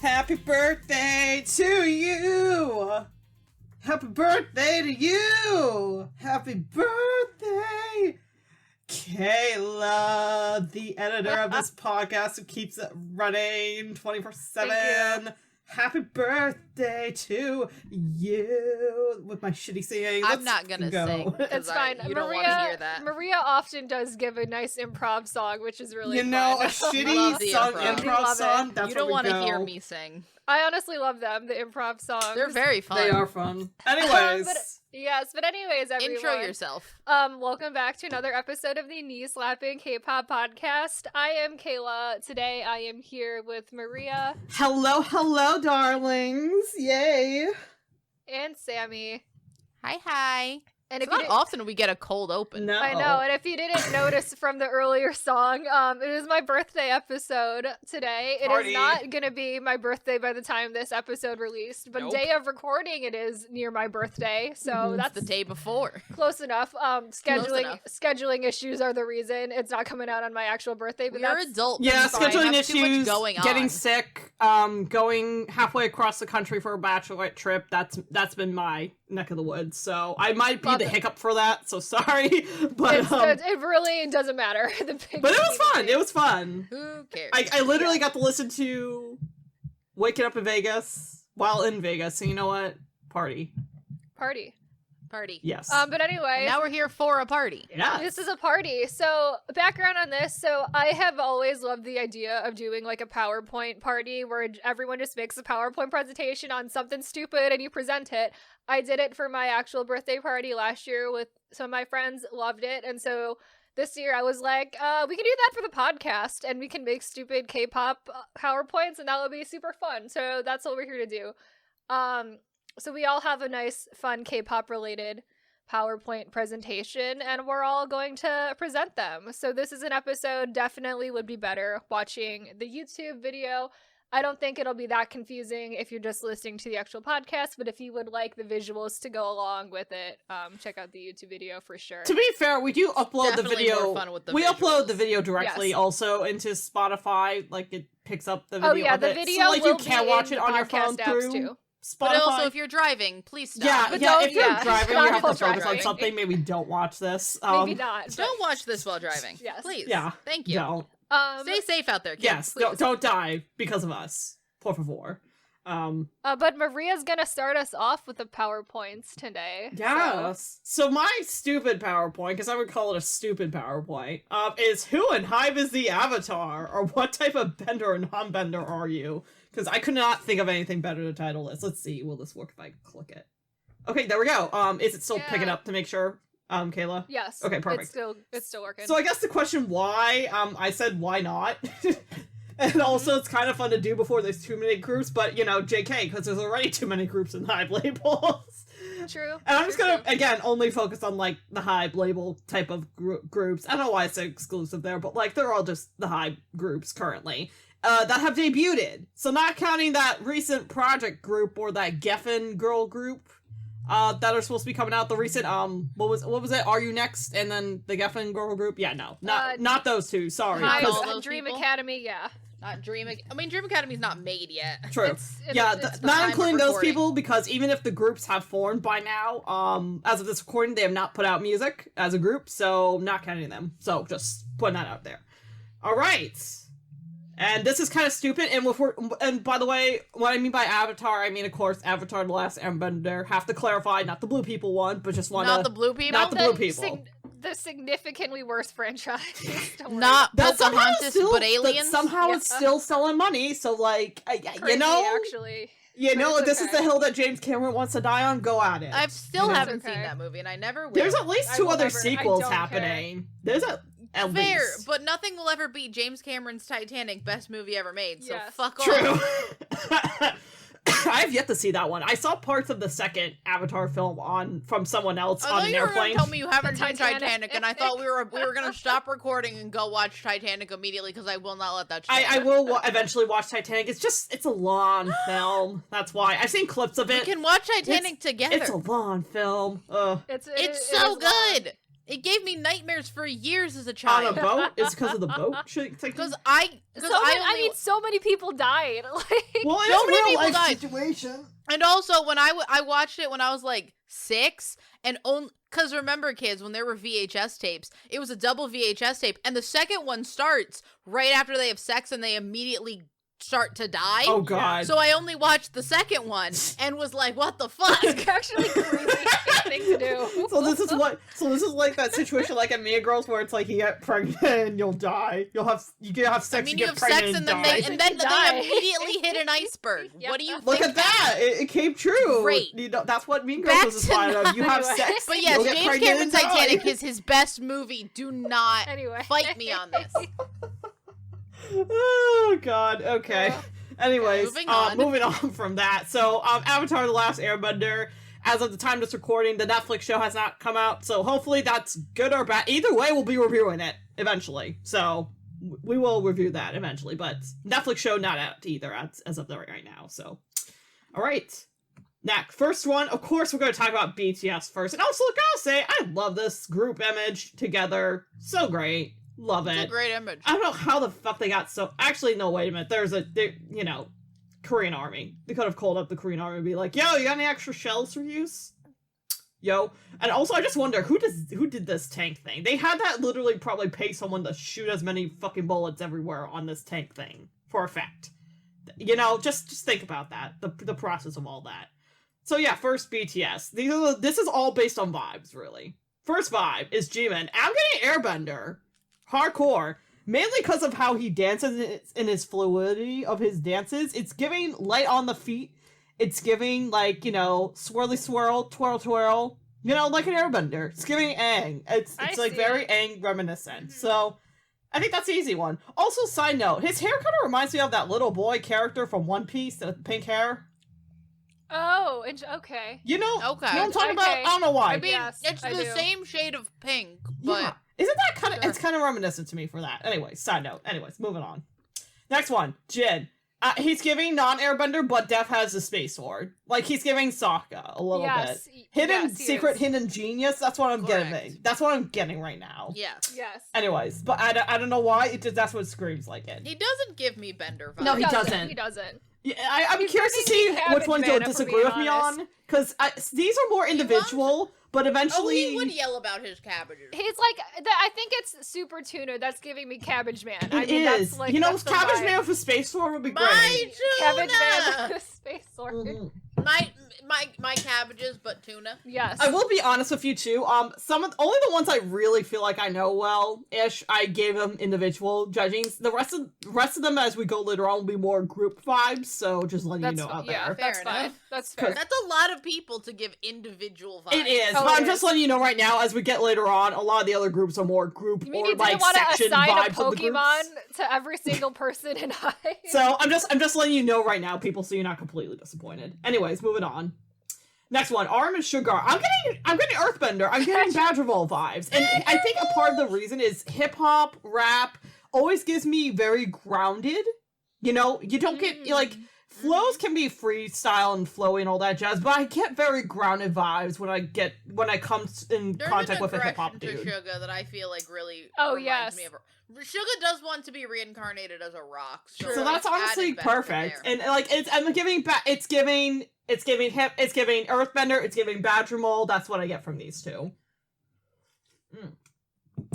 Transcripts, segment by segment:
Happy birthday to you! Happy birthday to you! Happy birthday, Kayla, the editor of this podcast who keeps it running 24/7. Happy birthday to you! With my shitty singing. I'm not gonna sing. It's fine. You don't want to hear that. Maria often does give a nice improv song, which is really fun. A shitty improv song. That's you don't want to hear me sing. I honestly love them, the improv songs. They're very fun. They are fun. Anyways. But anyways, everyone. Intro yourself. Welcome back to another episode of the knee-slapping K-pop podcast. I am Kayla. Today I am here with Maria. Hello, darlings. Yay. And Sammy. Hi. And it's not often we get a cold open. No. I know, and if you didn't notice from the earlier song, it is my birthday episode today. It is not going to be my birthday by the time this episode released, but day of recording it is near my birthday, so that's the day before. Close enough. Scheduling issues are the reason it's not coming out on my actual birthday. But we're adults. Yeah, scheduling issues, going on. Getting sick, going halfway across the country for a bachelorette trip. That's been my neck of the woods, so I might be the hiccup for that, so sorry. But it really doesn't matter. But it was fun. It was fun. Who cares? I literally got to listen to Waking Up in Vegas while in Vegas, so you know what? Party. Yes. But anyway, now we're here for a party. Yeah. This is a party. So, background on this. So, I have always loved the idea of doing like a PowerPoint party where everyone just makes a PowerPoint presentation on something stupid and you present it. I did it for my actual birthday party last year with some of my friends, loved it. And so this year I was like, we can do that for the podcast and we can make stupid K-pop PowerPoints and that would be super fun. So that's what we're here to do. So we all have a nice, fun K-pop related PowerPoint presentation and we're all going to present them. So this is an episode definitely would be better watching the YouTube video. I don't think it'll be that confusing if you're just listening to the actual podcast, but if you would like the visuals to go along with it, check out the YouTube video for sure. To be fair, we do upload the video. More fun with the we visuals. Upload the video directly also into Spotify. Like it picks up the video. Oh yeah, of the it. video so, like, will you can't be watch in it the on your phone podcast apps through too. Spotify. But also, if you're driving, please stop. If you're driving, you have to focus on something. Maybe don't watch this. Maybe not. Don't watch this while driving. Yes. Please. Yeah. Thank you. Don't. Stay safe out there, kids. Yes. Don't die because of us. Por favor. But Maria's gonna start us off with the PowerPoints today. Yes. So my stupid PowerPoint, because I would call it a stupid PowerPoint, is who in Hive is the avatar? Or what type of bender or non-bender are you? Because I could not think of anything better to title this. Let's see. Will this work if I click it? Okay, there we go. Is it still picking up to make sure, Kayla? Yes. Okay, perfect. It's still working. So I guess the question why, I said why not? And also, it's kind of fun to do before there's too many groups, but, JK, because there's already too many groups in Hive labels. True. And I'm just gonna, again, only focus on, like, the Hive label type of groups. I don't know why it's exclusive there, but, like, they're all just the Hive groups currently. That have debuted. So not counting that recent project group or that Geffen girl group, that are supposed to be coming out. The recent, what was it? Are You Next? And then the Geffen girl group? Yeah, no. Not those two, sorry. Dream Academy, yeah. Not Dream Academy's not made yet. True. Not including those people, because even if the groups have formed by now, as of this recording, they have not put out music as a group, so not counting them. So just putting that out there. Alright. And this is kind of stupid, and by the way, what I mean by Avatar, I mean, of course, Avatar: The Last Airbender. Have to clarify, not the blue people one, but just one. Not the blue people? Not the blue people. The significantly worse franchise. Not Pocahontas, but aliens? Somehow it's still selling money, so, like, Crazy, actually. This is the hill that James Cameron wants to die on, go at it. I still haven't seen that movie, and I never will. There's at least two other sequels happening. There's at Fair, least. but nothing will ever beat James Cameron's Titanic, best movie ever made, so fuck off. True. I have yet to see that one. I saw parts of the second Avatar film from someone else on an airplane. You were gonna tell me you haven't seen Titanic, and I thought we were gonna stop recording and go watch Titanic immediately, because I will not let that stand. I will eventually watch Titanic. It's a long film. That's why. I've seen clips of it. We can watch Titanic together. It's a long film. It's so good. It gave me nightmares for years as a On child. a boat? It's because of the boat? Because I mean, so many people died. Like, well, so it's many a real people life died. situation. And also, when I watched it when I was like 6, and because remember, kids, when there were VHS tapes, it was a double VHS tape, and the second one starts right after they have sex, and they immediately start to die. Oh god. So I only watched the second one and was like, "What the fuck?" it's actually crazy thing to do. So this is like that situation like in Mean Girls where it's like you get pregnant and you'll die. You have sex. I mean, you you get have pregnant sex, and and die. then Die. they immediately hit an iceberg. Yep. What do you Look think? at that! It came true. Great. You know, that's what Mean Girls Back was inspired of. You have Anyway. sex. But you'll yes, get James pregnant Cameron's and die. Titanic is his best movie. Do not Anyway. fight me on this. Oh god. Okay. Anyways, moving on. from that. So, Avatar: The Last Airbender. As of the time of this recording, the Netflix show has not come out, so hopefully that's good or bad. Either way, we'll be reviewing it eventually. So, we will review that eventually, but Netflix show not out either as of right now. So, all right. Next, first one, of course, we're going to talk about BTS first. And also, gotta say, I love this group image together. So great. Love it. It's a great image. I don't know how the fuck they got so... Actually, no, wait a minute. Korean army. They could have called up the Korean army and be like, yo, you got any extra shells for use? Yo. And also, I just wonder, who did this tank thing? They had that literally probably pay someone to shoot as many fucking bullets everywhere on this tank thing for effect. You know, just think about that. The process of all that. So yeah, first BTS. This is all based on vibes, really. First vibe is Jimin. I'm getting Airbender. Hardcore. Mainly because of how he dances and his fluidity of his dances. It's giving light on the feet. It's giving, like, you know, swirly swirl, twirl twirl. You know, like an Airbender. It's giving Aang. It's like very Aang reminiscent. Mm-hmm. So, I think that's the easy one. Also, side note, his hair kind of reminds me of that little boy character from One Piece, the pink hair. Oh, okay. You know, Okay. you know what I'm talking about? Okay. I don't know why. I mean, Yes, it's I the do. same shade of pink, but Yeah. Isn't that kind of... Sure. It's kind of reminiscent to me for that. Anyway, side note. Anyways, moving on. Next one, Jin. He's giving non-airbender, but Def has the space sword. Like, he's giving Sokka a little Yes. bit. Hidden Yes, he secret, is. hidden genius, that's what I'm Correct. getting. That's what I'm getting right now. yeah. Yes. Anyways, but I don't know why, it just, that's what screams like it. He doesn't give me Bender vibes. No, he doesn't. He doesn't. Yeah, I'm He's curious to giving see me which ones Cabbage you'll Man, if we're disagree being with me honest. on, because these are more individual, but Oh, eventually... he would yell about his cabbages. He's like, I think it's Super Tuna that's giving me Cabbage Man. It I mean, is. That's like, you know, that's the Cabbage vibe. Man with a space sword would be great. My Cabbage Man tuna! with a space sword. Mhm. My cabbages, but tuna. Yes. I will be honest with you too. Only the ones I really feel like I know well-ish, I gave them individual judgings. The rest of them, as we go later on, will be more group vibes. So just letting you know out yeah, there. that's Fair fine. enough. That's fair. That's a lot of people to give individual vibes. It is, Oh, but it I'm just is. letting you know right now. As we get later on, a lot of the other groups are more group You mean or you like didn't want to section assign a vibes of the Pokemon groups. to every single person in high? So I'm just letting you know right now, people, so you're not completely disappointed. Anyways, moving on. Next one, Arm and Sugar. I'm getting Earthbender. I'm getting Badgerville vibes, and I think a part of the reason is hip hop, rap always gives me very grounded. You know, you don't get like flows can be freestyle and flowy and all that jazz, but I get very grounded vibes when I come in There's contact an with a hip hop aggression to dude. Sugar that I feel like really Oh, reminds yes. me of her. Sugar does want to be reincarnated as a rock, So True. that's like, honestly added benefit perfect, there. and like it's giving Earthbender, it's giving Badger Mole. That's what I get from these two.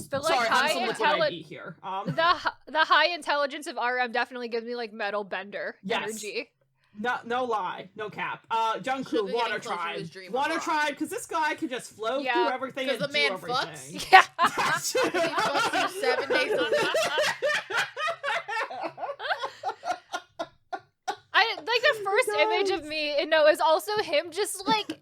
The like Sorry, high I'm some liquid intelligence. ID here. The high intelligence of RM definitely gives me like Metal Bender Yes. energy. No lie, no cap. Jungkook, Sugar Water getting closer to Tribe. his dream of Water rock. Tribe, because this guy can just flow Yeah, through everything 'cause and the man do everything. Yeah. That's true. He fucks you 7 days a week. I like the first image of me, is also him just like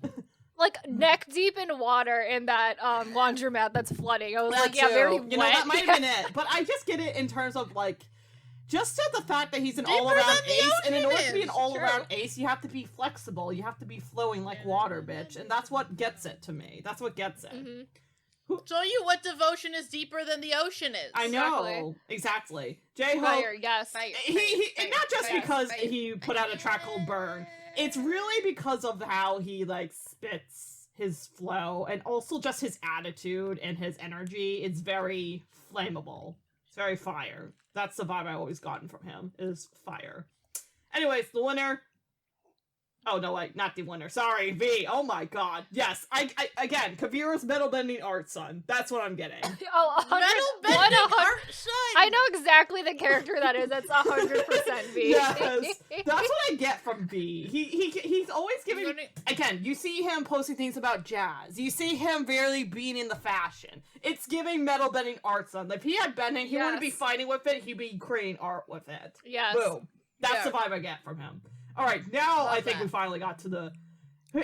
neck deep in water in that laundromat that's flooding. I was That like, yeah, too. very You know, wet. that might have been it. But I just get it in terms of like, just the fact that he's an Deeper all-around than the ace, and in order to be an ocean is. all-around ace, you have to be flexible. You have to be flowing like water, bitch. And that's what gets it to me. That's what gets it. Mhm. Show you what devotion is deeper than the ocean is. I know. Exactly. J-Hope, Fire, yes. Fire, he fire, not just fire, because fire. he put out a track called Burn. It's really because of how he like spits his flow and also just his attitude and his energy. It's very flammable. It's very fire. That's the vibe I've always gotten from him, is fire. Anyways, the winner... Oh, no, wait, not the winner. Sorry, V. Oh my god. Yes, I again, Kavira's metal bending art son. That's what I'm getting. Oh, 100, Metal bending 100 art son. I know exactly the character that is. That's 100% V. Yes, that's what I get from V. He's always giving... Again, you see him posting things about jazz. You see him really being in the fashion. It's giving metal bending art son. If he had bending, he wouldn't be fighting with it. He'd be creating art with it. Yes. Boom. That's the vibe I get from him. All right, now I think we finally got to the...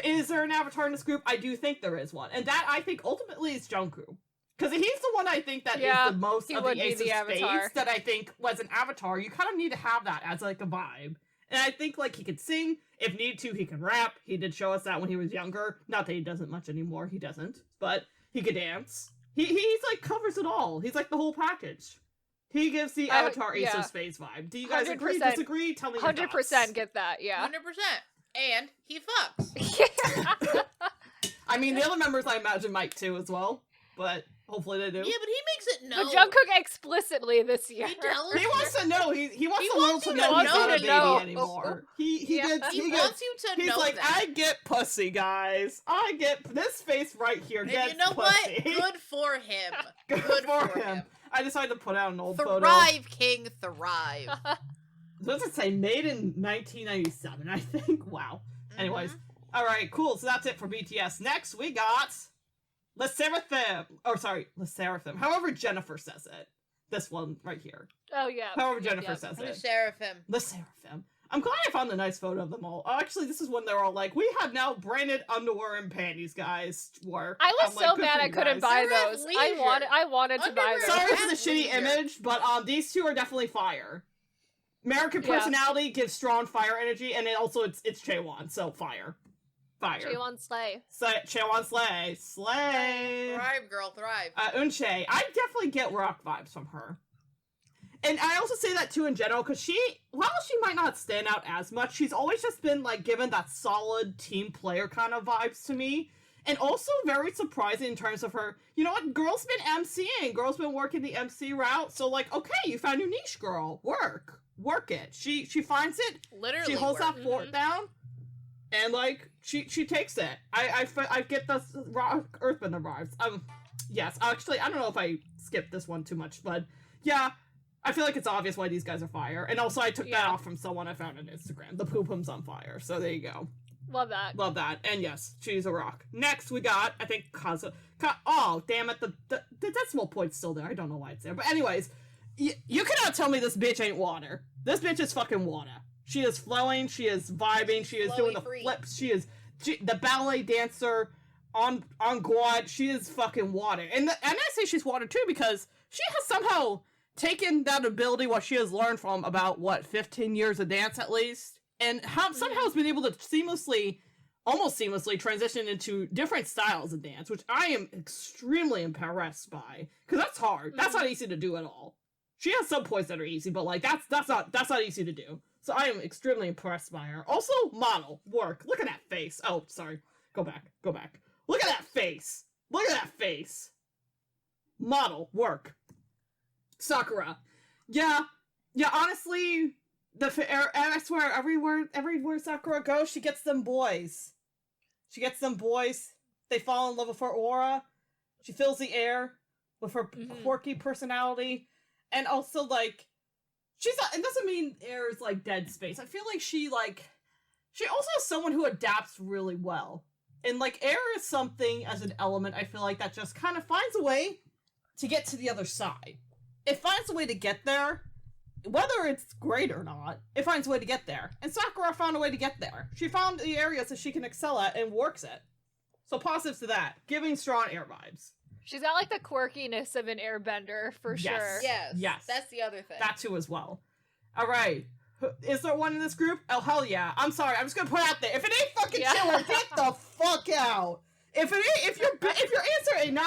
Is there an avatar in this group? I do think there is one. And that, I think, ultimately is Jungkook. Because he's the one I think that is the most of the Ace of Spades that I think was an avatar. You kind of need to have that as, like, a vibe. And I think, like, he could sing. If need to, he can rap. He did show us that when he was younger. Not that he doesn't much anymore. He doesn't. But he could dance. He's like, covers it all. He's, like, the whole package. He gives the Avatar Ace of Spades vibe. Do you guys agree, disagree? Tell me your 100% get that, yeah. 100%. And he fucks. I mean, the other members I imagine might too as well, but hopefully they do. Yeah, but he makes it known. But Jungkook explicitly this year. He wants to know. He wants the world to know he's not a baby anymore. He wants you to know. He's like, that. I get pussy, guys. I get this face right here. And gets you know pussy. what? Good for him. Good for him. I decided to put out an old photo. Thrive, King, thrive. Does it say made in 1997? I think. Wow. Anyways, all right, cool. So that's it for BTS. Next, we got Le Seraphim. Or sorry, Le Seraphim. However Jennifer says it. This one right here. Oh yeah. However Jennifer says it. Le Seraphim. Le Seraphim. I'm glad I found a nice photo of them all. Oh, actually, this is when they're all like, we have now branded underwear and panties, guys. Work. I was so mad I couldn't buy those. I wanted to buy those. Sorry for the shitty image, but these two are definitely fire. American personality gives strong fire energy, and it's Chaewon, so fire. Fire. Chaewon slay. Chaewon slay. Slay. Thrive, girl, thrive. Eunchae. I definitely get rock vibes from her. And I also say that too in general, because while she might not stand out as much, she's always just been, like, given that solid team player kind of vibes to me. And also very surprising in terms of her, you know what, girl's been MCing, girl's been working the MC route, so, like, okay, you found your niche, girl. Work it. She finds it. Literally she holds that fort down, and, like, she takes it. I get the Earthbender vibes. Yes, actually, I don't know if I skipped this one too much, but, yeah, I feel like it's obvious why these guys are fire. And also, I took that off from someone I found on Instagram. The poopum's on fire. So there you go. Love that. Love that. And yes, she's a rock. Next, we got, I think, Kaza. Oh, damn it. The decimal point's still there. I don't know why it's there. But anyways, you cannot tell me this bitch ain't water. This bitch is fucking water. She is flowing. She is vibing. She is doing the flips. She is the ballet dancer on Guad. She is fucking water. And I say she's water too because she has somehow taken that ability, what she has learned from about, 15 years of dance at least, and somehow has been able to almost seamlessly transition into different styles of dance, which I am extremely impressed by, because that's hard. That's not easy to do at all. She has some points that are easy, but, like, that's not easy to do. So I am extremely impressed by her. Also, model, work. Look at that face. Oh, sorry. Go back. Look at that face. Model, work. Sakura. Yeah, honestly, I swear, everywhere Sakura goes, she gets them boys. They fall in love with her aura. She fills the air with her quirky personality. And also, like, it doesn't mean air is, like, dead space. I feel like she also is someone who adapts really well. And, like, air is something as an element, I feel like, that just kind of finds a way to get to the other side. It finds a way to get there, whether it's great or not, it finds a way to get there. And Sakura found a way to get there. She found the areas that she can excel at and works it. So positives to that. Giving strong air vibes. She's got, like, the quirkiness of an airbender, for sure. Yes. That's the other thing. That too as well. Alright. Is there one in this group? Oh, hell yeah. I'm sorry. I'm just gonna put it out there. If it ain't fucking Chaewon, get the fuck out. If your answer ain't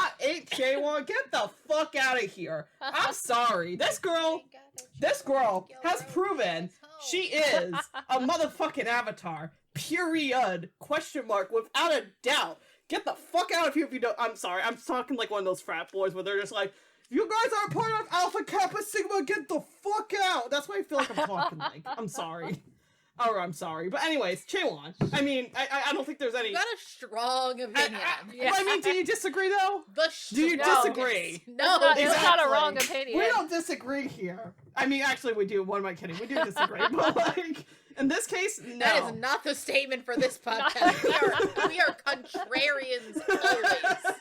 Chaewon, get the fuck out of here. I'm sorry. This girl has proven she is a motherfucking avatar. Period. Question mark. Without a doubt. Get the fuck out of here if you don't. I'm sorry. I'm talking like one of those frat boys where they're just like, you guys aren't part of Alpha Kappa Sigma, get the fuck out! That's what I feel like I'm talking like. I'm sorry. Or I'm sorry. But anyways, Chaewon. I mean, I don't think there's any... You got a strong opinion. I mean, do you disagree, though? Do you disagree? No, it's not a wrong opinion. We don't disagree here. I mean, actually, we do. What am I kidding? We do disagree. But, like, in this case, no. That is not the statement for this podcast. we are contrarians always.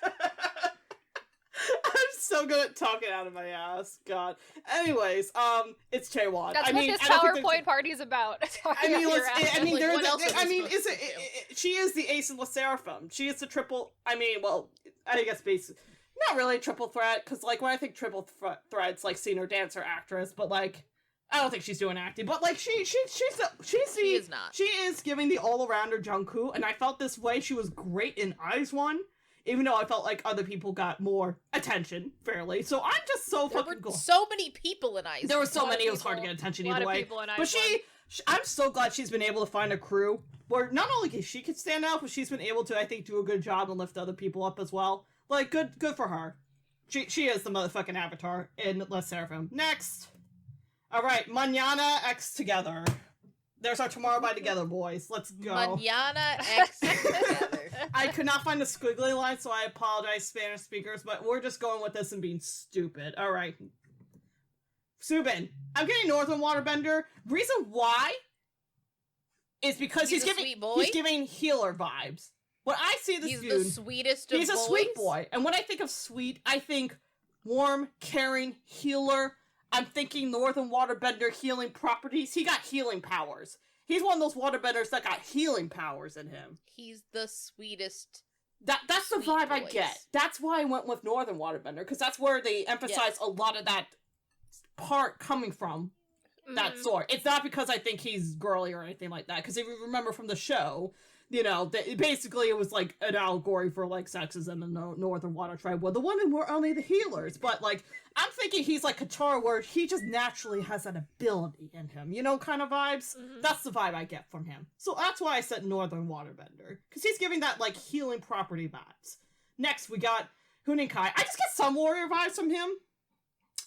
I'm so good at talking out of my ass. God. Anyways, it's Chaewon. That's what this PowerPoint party's about. I mean, Like, she is the ace in the seraphim. She is the triple. I mean, well, I guess basically not really a triple threat, because like when I think triple threats, like singer, dancer, actress, but like I don't think she's doing acting. But like she is not. She is giving the all arounder Jungkook, and I felt this way. She was great in Eyes One. Even though I felt like other people got more attention, fairly. So I'm just so fucking cool. So many people in Eyes. There were so many, it was hard to get attention either way. But I'm so glad she's been able to find a crew where not only she could stand out, but she's been able to, I think, do a good job and lift other people up as well. Like, good for her. She is the motherfucking avatar in Les Seraphim. Next! Alright, Mañana X Together. There's our Tomorrow by Together, boys. Let's go. Mañana X Together. I could not find the squiggly line, so I apologize, Spanish speakers, but we're just going with this and being stupid. Alright. Subin. I'm getting Northern Waterbender. Reason why is because he's giving healer vibes. When I see this dude, he's the sweetest of boys. He's a sweet boy. And when I think of sweet, I think warm, caring, healer. I'm thinking Northern Waterbender healing properties. He got healing powers. He's one of those waterbenders that got healing powers in him. He's the sweetest. That's the vibe I get. That's why I went with Northern Waterbender, because that's where they emphasize a lot of that part coming from. That sort. It's not because I think he's girly or anything like that, because if you remember from the show, you know, basically it was like an allegory for like sexism in the Northern Water Tribe, where the women were only the healers. But like, I'm thinking he's like Katara, where he just naturally has that ability in him, you know, kind of vibes. That's the vibe I get from him. So that's why I said Northern Waterbender, because he's giving that like healing property vibes. Next, we got Huninkai. I just get some warrior vibes from him.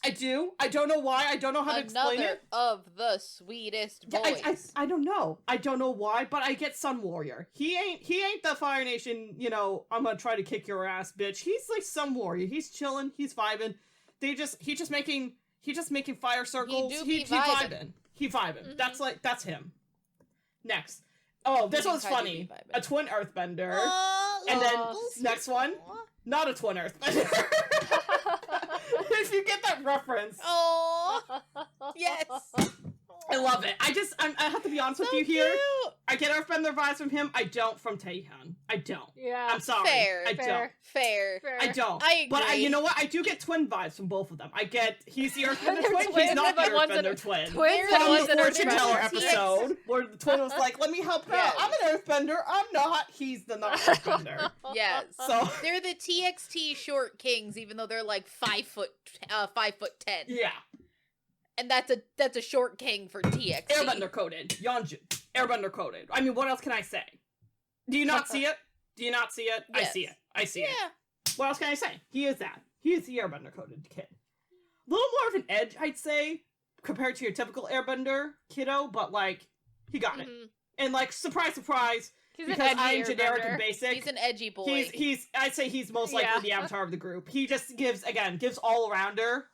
I do. I don't know why. I don't know how to explain it. Of the sweetest boys. Yeah, I don't know. I don't know why, but I get Sun Warrior. He ain't the Fire Nation, you know, I'm gonna try to kick your ass, bitch. He's like Sun Warrior. He's chilling. He's vibing. He's just making fire circles. He vibing. He vibing. That's him. Next. Oh, this one's funny. A twin earthbender. And then next one, not a twin earthbender. If you get that reference. Oh, yes. I love it. I have to be honest with you here. I get Earthbender vibes from him. I don't from Taehyun. I don't. Yeah. I'm sorry. Fair. I don't. Fair. I don't. I agree. But you know what? I do get twin vibes from both of them. I get he's the Earthbender twin. He's not the Earthbender twin. Twins from and ones the that are Fortune Teller episode, where the twin was like, "Let me help her out. I'm an Earthbender. I'm not. He's the not Earthbender." Yes. So they're the TXT short kings, even though they're like 5'10". Yeah. And that's a short king for TXT. Airbender coded. Yeonju. Airbender coded. I mean, what else can I say? Do you not see it? Do you not see it? Yes. I see it. I see it. Yeah. What else can I say? He is that. He is the Airbender coded kid. A little more of an edge, I'd say, compared to your typical Airbender kiddo, but like, he got it. And like, surprise, surprise, he's because I'm Airbender. generic and basic. He's an edgy boy. I'd say he's most likely the avatar of the group. He just gives all arounder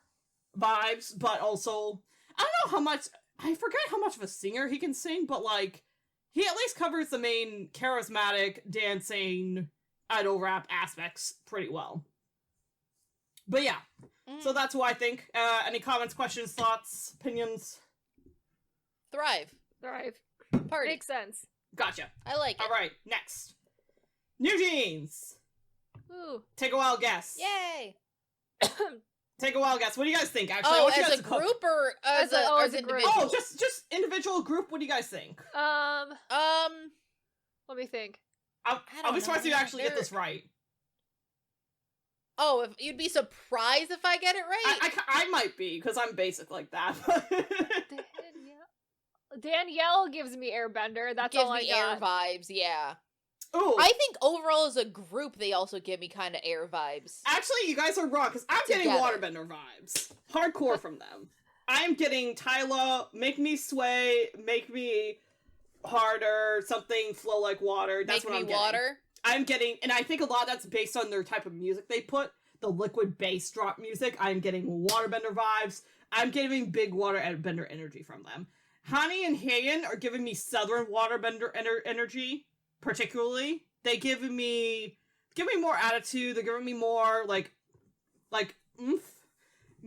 vibes, but also, I don't know how much, I forget how much of a singer he can sing, but like, he at least covers the main charismatic, dancing, idol rap aspects pretty well. But yeah, so that's who I think. Any comments, questions, thoughts, opinions? Thrive. Party. Makes sense. Gotcha. I like it. Alright, next. New Jeans! Ooh. Take a wild guess. Yay! Take a wild guess. What do you guys think, actually? Oh, I want you as guys a to group or as an individual? Oh, just individual group. What do you guys think? Let me think. I'll be surprised if you actually get this right. Oh, if you'd be surprised if I get it right? I might be, because I'm basic like that. Danielle gives me Airbender. That's all I got. Gives me air vibes, yeah. Ooh. I think overall as a group, they also give me kind of air vibes. Actually, you guys are wrong, because I'm getting Together. waterbender vibes. Hardcore from them. I'm getting Tyla, make me sway, make me harder, something flow like water. That's Make what me I'm getting. water. I'm getting, and I think a lot of that's based on their type of music they put. The liquid bass drop music. I'm getting waterbender vibes. I'm getting big waterbender energy from them. Hani and Heian are giving me southern waterbender energy, particularly. They give me more attitude. They're giving me more like oomph.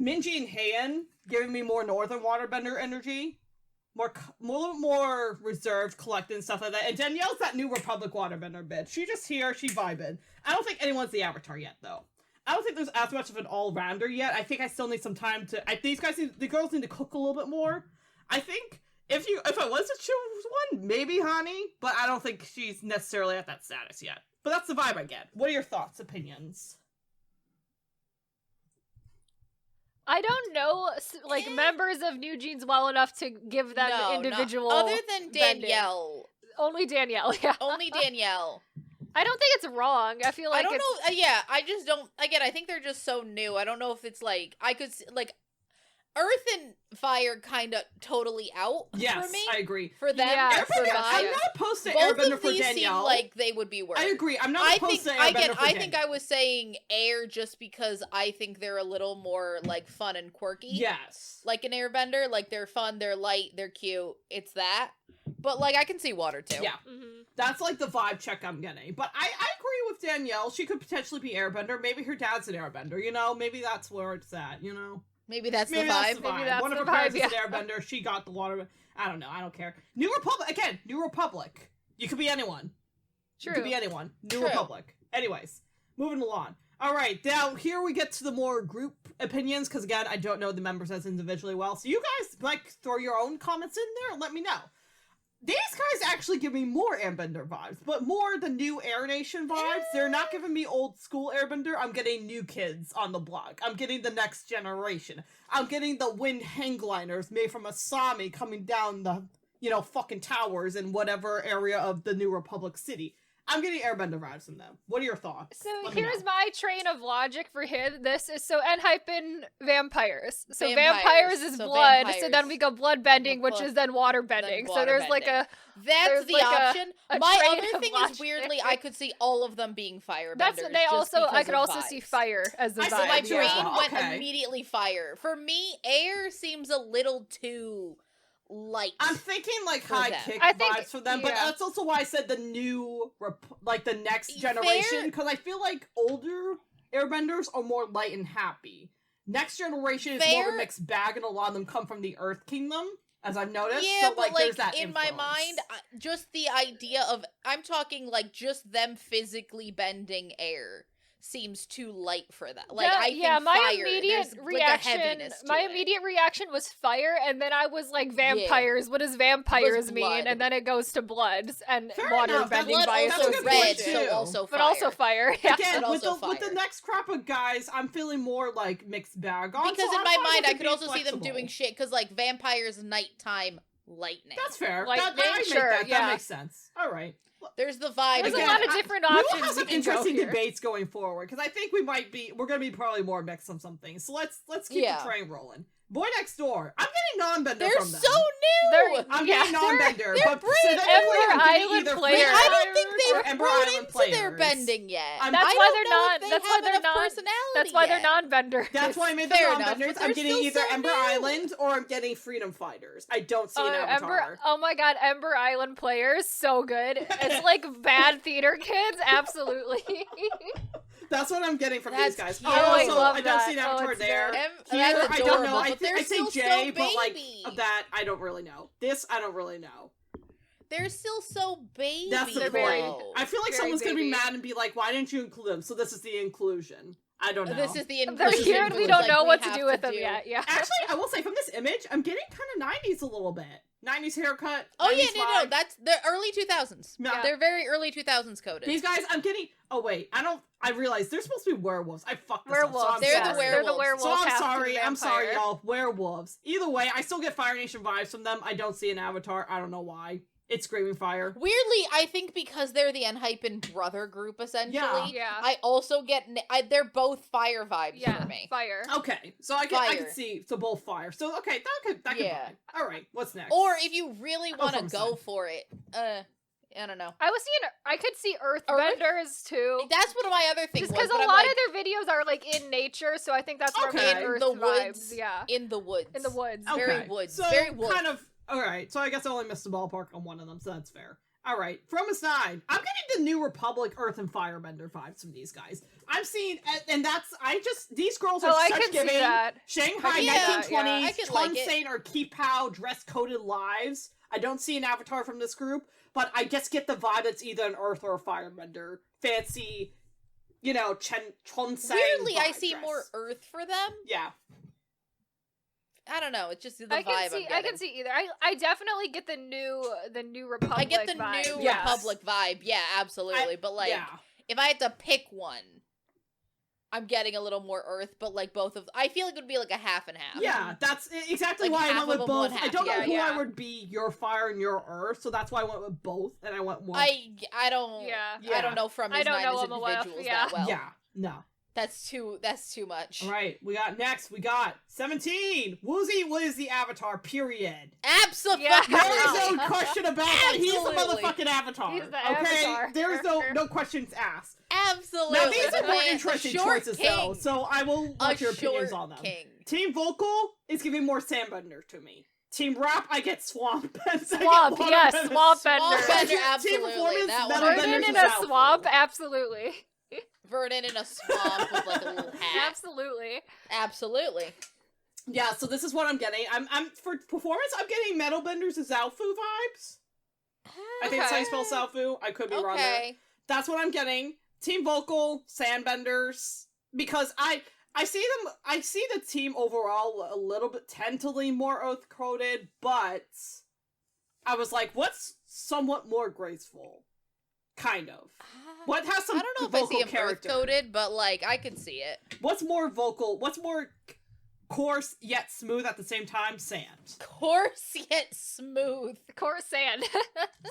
Minji and Heian giving me more northern waterbender energy. More reserved, collected, and stuff like that. And Danielle's that New Republic waterbender bitch. She just here, she vibing. I don't think anyone's the Avatar yet, though. I don't think there's as much of an all-rounder yet. I think I still need some time to... the girls need to cook a little bit more. I think if I was to choose one, maybe Hani, but I don't think she's necessarily at that status yet. But that's the vibe I get. What are your thoughts, opinions? I don't know, like, members of New Jeans well enough to give them individual... Other than bending. Danielle. Only Danielle, yeah. Only Danielle. I don't think it's wrong. I feel like I don't know. Yeah, I just don't. Again, I think they're just so new. I don't know if it's like I could like Earth and Fire kind of totally out for me. I agree. For them, Yeah, for Airbender, I'm vibes. not opposed to Both Airbender of for these Danielle. seem like they would be worse. I agree. I'm not opposed to Airbender for I Danielle. think I was saying Air just because I think they're a little more like fun and quirky. Yes. Like an Airbender, like they're fun, they're light, they're cute. It's that. But like I can see water too. Yeah. That's like the vibe check I'm getting. But I agree with Danielle. She could potentially be Airbender. Maybe her dad's an Airbender, you know? Maybe that's where it's at, you know? Maybe that's the Maybe vibe. that's the vibe. Maybe that's One of the her parents vibe, is an Airbender. She got the water. I don't know. I don't care. New Republic. Again, New Republic. You could be anyone. True. You could be anyone. New True. Republic. Anyways, moving along. All right, now here we get to the more group opinions, because again, I don't know the members as individually well. So you guys, like, throw your own comments in there and let me know. These guys actually give me more Airbender vibes, but more the new Air Nation vibes. They're not giving me old school Airbender. I'm getting new kids on the block. I'm getting the next generation. I'm getting the wind hangliners made from a Sammi coming down the, fucking towers in whatever area of the New Republic city. I'm getting Airbender vibes from them. What are your thoughts? So Let me here's know. my train of logic for this is so Enhypen vampires. So Vampires. vampires is So blood. So vampires. then we go blood bending, which Blood- is then water bending. So there's like a That's there's the like option. a My train other of thing logic. is weirdly, I could see all of them being firebenders. that's they just also I because could of also see vibes. fire as the I see So vibe. my vibes, brain yeah. went Okay. immediately fire. For me, air seems a little too light. I'm thinking like For high them. kick I think- vibes for them, but yeah. that's also why I said the new, like the next generation, because I feel like older airbenders are more light and happy. Next generation is more of a Fair. mixed bag, and a lot of them come from the Earth Kingdom, as I've noticed. Yeah, so, but there's that in my influence. mind, just the idea of I'm talking like just them physically bending air seems too light for that. Like I think my fire, immediate there's, reaction, like, a heaviness to my it. immediate reaction was fire, and then I was like, vampires. What does vampires mean? blood. And then it goes to bloods and Fair water enough, that's bending Blood by That's a also good red, point, so too. also fire. but also fire. Yeah. Again, But with the also fire. next crop of guys, I'm feeling more like mixed bag. Because Also, in I'm my fine mind, with I it could being also see them flexible. doing shit because like vampires nighttime lightning. That's fair. Like, I make sure, that. yeah. That makes sense. All right. There's the vibe. There's Again, a lot of I- different We will options. have some we can go interesting here. debates going forward, because I think we're gonna be probably more mixed on some things. So let's keep Yeah. the train rolling. Boy Next Door. I'm getting non-bender They're from them. so new. They're- I'm yeah, getting non-bender, they're but brave. specifically Ember I'm getting Island either players. I don't think or they've Ember grown Island into their players. bending yet. I'm- That's I why don't they're know not. if they That's why have they're enough not. personality That's why they're yet. non-benders. That's why I made them Fair enough, non-benders. but I'm they're getting still either so Ember new. Island or I'm getting Freedom Fighters. I don't see an avatar. Oh my god, Ember Island players, so good. It's like bad theater kids, absolutely. That's what I'm getting from That's these guys. cute. Oh, Oh, I also, love I don't that. see an Oh, avatar it's there. good. Here, That's I don't know. adorable, I but think they're I say still Jay, so but like baby. that, I don't really know. This, I don't really know. They're still so baby. That's the They're point. very- though. I feel like very someone's gonna be baby. mad and be like, "Why didn't you include them?" So this is the inclusion. I don't know. This is the They're inclusion. here and we was don't like, know we what to have do with them yet. Yeah. Actually, I will say from this image, I'm getting kind of 90s a little bit. 90s haircut. Oh yeah, 90s no, vibe. that's the early 2000s. Yeah. They're very early 2000s coded. These guys, I'm getting. Oh wait, I realize they're supposed to be werewolves. I fucked this Werewolves. up. So I'm They're the sorry. They're the werewolves. werewolf. So I'm half sorry. vampire. I'm sorry, y'all. Werewolves. Either way, I still get Fire Nation vibes from them. I don't see an avatar. I don't know why. It's Screaming Fire. Weirdly, I think because they're the Enhypen brother group, essentially, Yeah. I also get, they're both fire vibes for me. Fire. Okay, so I can see, so both fire. So, okay, that could vibe. All right, what's next? Or if you really want to from go side. for it, I don't know. I could see Earthbenders too. That's one of my other things. Just because a lot of their videos are like in nature, so I think that's where I'm getting Earth the vibes. woods. Yeah. In the woods. In the woods. Okay. Very woods. So Very woods. kind of. All right, so I guess I only missed the ballpark on one of them, so that's fair. All right, from aside, I'm getting the New Republic Earth and Firebender vibes from these guys. I'm seeing, and these girls are I such can giving see that. Shanghai Yeah, 1920s, I can like it. Chonsane or Kpop dress-coded lives. I don't see an avatar from this group, but I just get the vibe that's either an Earth or a Firebender. Fancy, Chonsane. Weirdly, I vibe see dress. more Earth for them. Yeah. I don't know. It's just the I vibe I'm can getting. see either. I definitely get the new Republic. I get the vibe. New Yes. Republic vibe. Yeah, absolutely. But like, if I had to pick one, I'm getting a little more Earth. But like both of, I feel like it would be like a half and half. Yeah, that's exactly Like why I half went of with them, one both. I half. don't know Yeah, who yeah. I would be, your fire and your earth, so that's why I went with both, and I went one. I don't. Yeah. I don't know from I his don't nine know as him well, individuals yeah. that well. Yeah, no. That's too much. All right, we got 17. Woozy was the avatar, period. Absolutely. Yeah. There is no question about that. He's the Absolutely. motherfucking avatar. He's the okay? avatar. There's no questions asked. Absolutely. Now, these are The more man- interesting the short choices, king. though, so I will want A your opinions short on them. king. Team Vocal is giving more Sandbender to me. Team Rap, I get Swamp. Swamp, yes, Swamp Bender. Swamp Bender, Team absolutely. Performance, That Metal one. Bender. Vernon Bender's in is a out swamp, for. absolutely. Vernon in a swamp with like a little hat. Absolutely. Absolutely. Yeah, so this is what I'm getting. I'm for performance, I'm getting Metal Bender's Zalfu vibes. I think that's how you spell Zalfu. I could be wrong there. Okay. That's what I'm getting. Team Vocal, Sandbenders, because I see the team overall a little bit tend to lean more oath coded, but I was like, what's somewhat more graceful? Kind of. What has some I don't know if I vocal see him character? earth-coded, but like I could see it. What's more vocal? What's more coarse yet smooth at the same time? Sand. Coarse yet smooth. Coarse sand.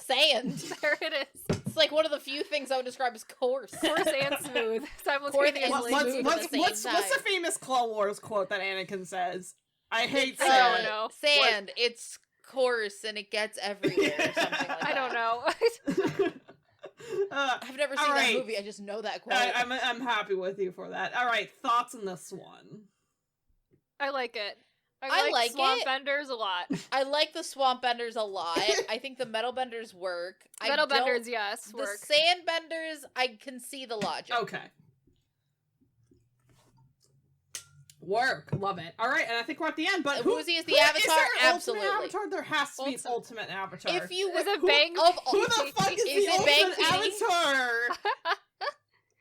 Sand. There it is. It's like one of the few things I would describe as coarse. Coarse and smooth. Simultaneously. Simultaneously. What's Smooth at the same the time. famous Clone Wars quote that Anakin says? I hate I sand. don't know. Sand. It's coarse and it gets everywhere or something like that. I don't know. I've never seen that movie. I just know that quote. I'm happy with you for that. All right, thoughts on this one? I like it. I like Swamp it. Benders a lot. I like the swamp benders a lot. I think the metal benders work. Metal Benders, yes, The work. sand benders, I can see the logic. Okay. Work. Love it. All right, and I think we're at the end, but Woozy is the who- avatar? Is there an Absolutely. ultimate avatar? There has to be an Ultimate. ultimate avatar. If you Is it who- Bang? Who the fuck is Is the it Bang ultimate Kitty?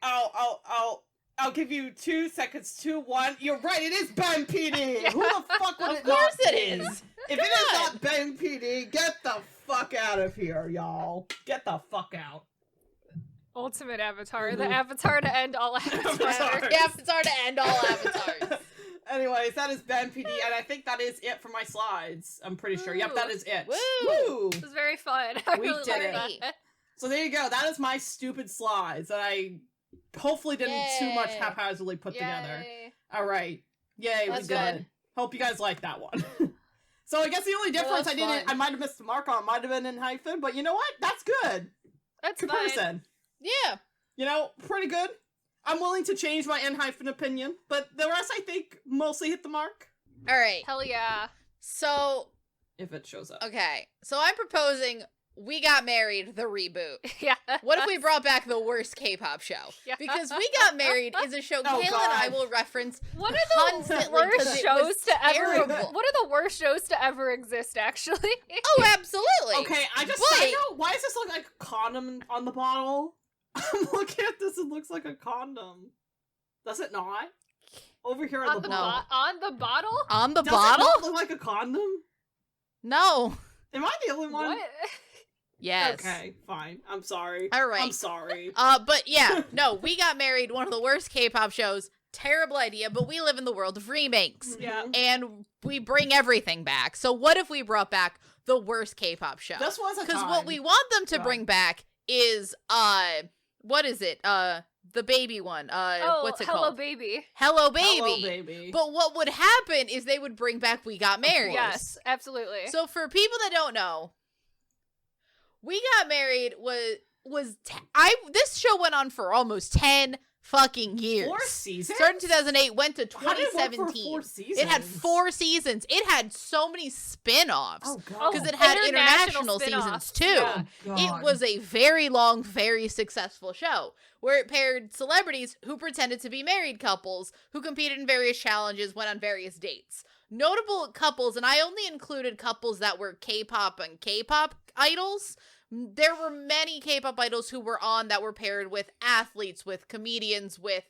avatar? I'll give you 2 seconds. 2, 1. You're right. It is Ben PD. Yeah. Who the fuck would Of it not course it be? is. If it is God. not Ben PD, get the fuck out of here, y'all. Get the fuck out. Ultimate Avatar. Mhm. The avatar to end all avatars. Avatar. The avatar to end all avatars. Anyways, that is Ben PD, and I think that is it for my slides. I'm pretty sure. Yep, that is it. Woo. It was very fun. I We really did liked it. that. So there you go. That is my stupid slides that I hopefully didn't too much Yay. haphazardly put together. Yay. All right. Yay, That's we did good. it. Hope you guys like that one. So I guess the only Well, difference that's I fun. might have missed the mark on might have been in hyphen, but you know what? That's good. That's fine. Comparison. Yeah. You know, pretty good. I'm willing to change my N hyphen opinion, but the rest I think mostly hit the mark. All right. Hell yeah. So, If it shows up. okay. So I'm proposing We Got Married, the reboot. Yeah. What if we brought back the worst K-pop show? Yeah. Because We Got Married is a show Oh, Kayla and I God. will reference What are the constantly 'cause worst it was shows to ever? terrible. What are the worst shows to ever exist? Actually. Oh, absolutely. Okay, I just But- I know why does this look like a condom on the bottle? I'm looking at this, it looks like a condom. Does it not? Over here on the bottle. On the bottle? On the Does bottle? it not look like a condom? No. Am I the only one? What? Yes. Okay, fine. I'm sorry. All right. I'm sorry. But yeah, no, We Got Married, one of the worst K-pop shows. Terrible idea, but we live in the world of remakes. Yeah. And we bring everything back. So what if we brought back the worst K-pop show. This was a Because time. what we want them to Go bring back is, what is it? The baby one. What's it Hello called? Baby. Hello Baby. Hello, baby. But what would happen is they would bring back We Got Married. Yes, absolutely. So for people that don't know, We Got Married this show went on for almost 10 fucking years. 4 seasons? Started in 2008, went to How did it work for 2017. 4 seasons? It had 4 seasons. It had so many spin-offs. Oh, God. Because it had international international seasons spin-offs. too. Yeah. God. It was a very long, very successful show where it paired celebrities who pretended to be married couples who competed in various challenges, went on various dates. Notable couples, and I only included couples that were K-pop and K-pop idols. There were many K-pop idols who were on that were paired with athletes, with comedians, with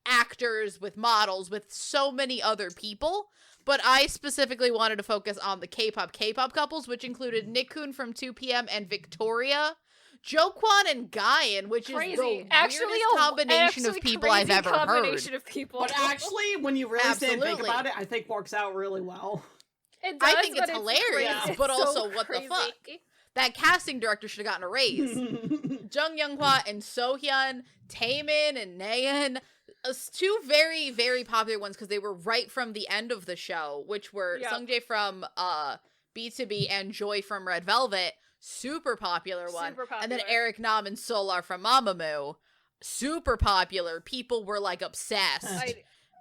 actors, with models, with so many other people. But I specifically wanted to focus on the K-pop couples, which included Nickun from 2PM and Victoria, Jokwon and Guyan, which Crazy. is the Actually, weirdest combination of people I've ever heard. Combination of people. But actually, when you really sit and think Absolutely. about it, I think works out really well. It does, I think but it's hilarious, crazy. but It's also so what the crazy. fuck? That casting director should have gotten a raise. Jung Younghwa and Sohyun, Taemin and Nayeon, 2 very, very popular ones because they were right from the end of the show, which were Yep. Sungjae from B2B and Joy from Red Velvet, super popular one. Super And then popular. Eric Nam and Solar from Mamamoo, super popular. People were like obsessed.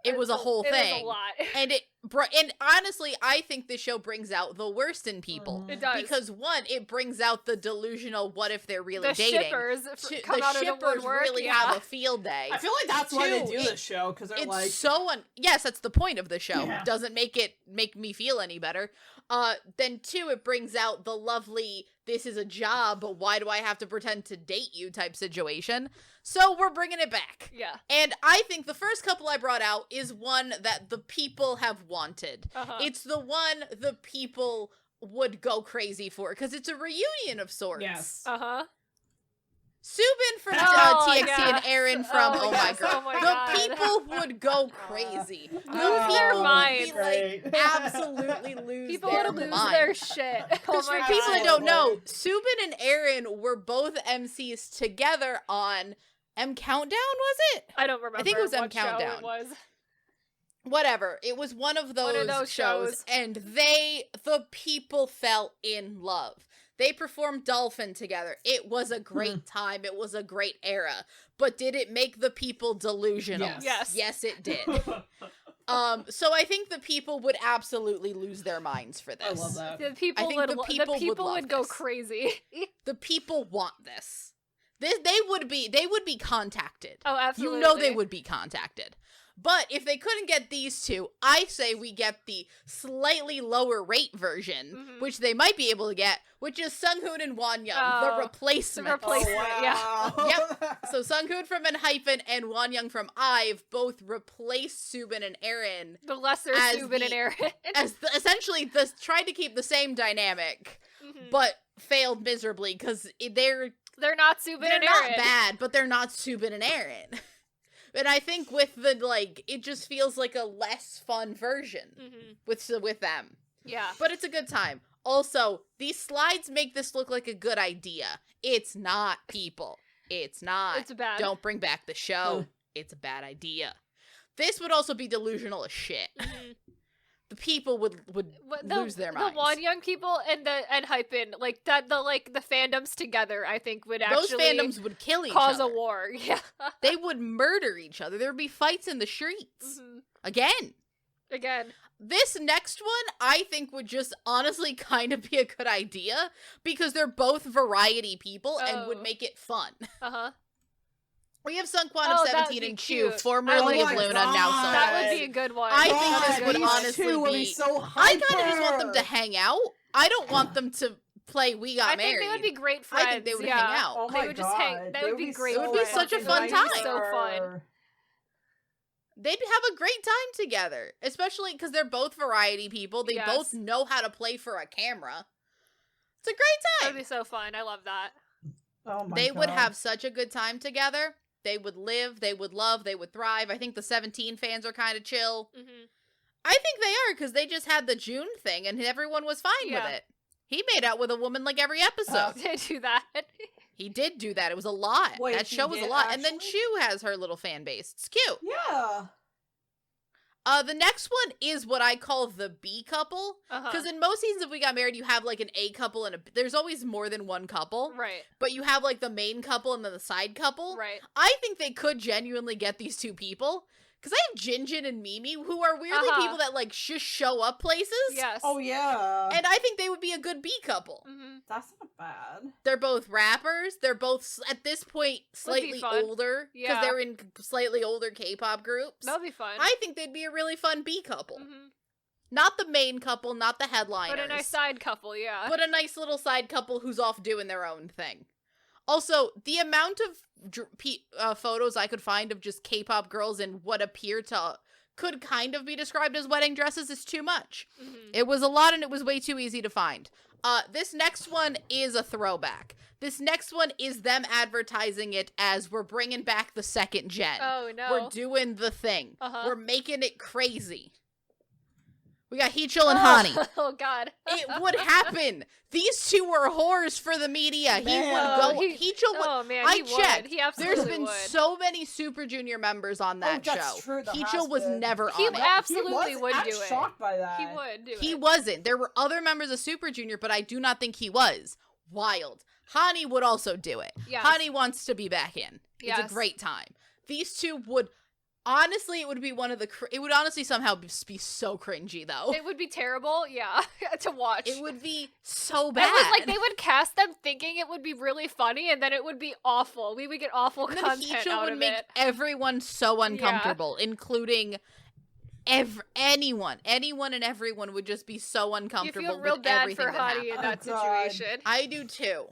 It was a whole It thing. was a lot. And honestly, I think this show brings out the worst in people. It does. Because one, it brings out the delusional what if they're really the dating. shippers come The out of the shippers woodwork. really yeah. have a field day. I feel like that's why they 2, do this show, because they're It's like... so yes, that's the point of the show. Yeah. Doesn't make me feel any better. Then 2, it brings out the lovely this is a job, but why do I have to pretend to date you type situation. So we're bringing it back. Yeah. And I think the first couple I brought out is one that the people have wanted. Uh-huh. It's the one the people would go crazy for because it's a reunion of sorts. Yes. Uh-huh. Subin from Oh, TXT yeah. and Aaron from Oh My yes, Girl. oh my The God. people would go crazy. The Lose their people minds. would be like absolutely lose People their would lose mind. their shit. Oh Because my for people that God. don't know, Subin and Aaron were both MCs together on M Countdown, was it? I don't remember. I think it was M what show Countdown. It was. Whatever. It was one of those shows. And the people fell in love. They performed Dolphin together. It was a great time. It was a great era. But did it make the people delusional? Yes. Yes. Yes, it did. So I think the people would absolutely lose their minds for this. I love that. The people I think would. the people would love would go this. crazy. The people want this. They would be contacted. Oh, absolutely. You know they would be contacted. But if they couldn't get these 2, I say we get the slightly lower rate version, Mhm. which they might be able to get, which is Sunghoon and Wonyoung, Oh, the replacement. the replacement. Oh, wow. So Sunghoon from Enhypen and Wonyoung from IVE both replaced Subin and Aaron The lesser as Subin and Aaron. as essentially tried to keep the same dynamic, Mhm. but failed miserably because they're They're not Subin they're and not Aaron. bad, but they're not Subin and Aaron. And I think with the it just feels like a less fun version Mhm. with them. Yeah. But it's a good time. Also, these slides make this look like a good idea. It's not, people. It's not. It's bad. Don't bring back the show. Ugh. It's a bad idea. This would also be delusional as shit. Mhm. The people would lose their minds. The Wonyoung people and Hypen, like that, the fandoms together, I think would Those actually fandoms would kill each cause other. a war. Yeah. They would murder each other. There would be fights in the streets. Mhm. Again. Again. This next one, I think, would just honestly kind of be a good idea because they're both variety people and would Oh. make it fun. Uh-huh. We have Sunkwon Oh, of that'd 17 be and Chu, cute. formerly Oh of my Luna, God. now Sun. That would be a good one. I think this would these honestly 2 would be- so I kind of just want them to hyper. hang out. I don't want them to play We Got I Married. think they would be great friends. I think they would yeah. hang out. Oh They my would just hang- God. that They would be great It would be such a fun friends. time. So fun. They'd have a great time together, especially because they're both variety people. They Yes. both know how to play for a camera. It's a great That time. would be so fun. I love that. Oh my They would God. have such a good time together. They would live, they would love, they would thrive. I think the 17 fans are kind of chill. Mm-hmm. I think they are because they just had the June thing and everyone was fine Yeah. with it. He made out with a woman like every episode. Did do that. He did do that. It was a lot. Wait, that he show was a did, lot. And then actually? Chu has her little fan base. It's cute. Yeah. The next one is what I call the B couple. Because in most seasons of We Got Married, you have like an A couple and there's always more than one couple. Right. But you have like the main couple and then the side couple. Right. I think they could genuinely get these two people. Because I have Jinjin and Mimi, who are weirdly people that like just show up places. Yes. Oh yeah. And I think they would be a good B couple. Mm-hmm. That's not bad. They're both rappers. They're both, at this point, slightly fun. older. Because Yeah. they're in slightly older K-pop groups. That'll be fun. I think they'd be a really fun B couple. Mm-hmm. Not the main couple, not the headliners. But a nice side couple, yeah. But a nice little side couple who's off doing their own thing. Also, the amount of photos I could find of just K-pop girls in what appear to could kind of be described as wedding dresses is too much. Mm-hmm. It was a lot and it was way too easy to find. This next one is a throwback. This next one is them advertising it as we're bringing back the second gen. Oh, no. We're doing the thing. Uh-huh. We're making it crazy. We got Heechul and Hani. Oh, God. It would happen. These two were whores for the media. He Man. would go. He- Heechul would. Oh, man, I he checked. would. He absolutely There's been would. so many Super Junior members on that that's show. true, there Heechul has was been. never He on it. absolutely would I'm do it. shocked by that. He would do He it. wasn't. There were other members of Super Junior, but I do not think he was. Wild. Hani would also do it. Yes. Hani wants to be back in. It's Yes. a great time. These two would. Honestly, it would be one of the. It would honestly somehow be so cringy, though. It would be terrible, yeah, to watch. It would be so It bad. was like they would cast them thinking it would be really funny, and then it would be awful. We would get awful And then content Heechul out would of make it. everyone so uncomfortable, including anyone and everyone would just be so You uncomfortable feel real with bad everything for that Hottie in happened. that Oh, God. situation. I do too.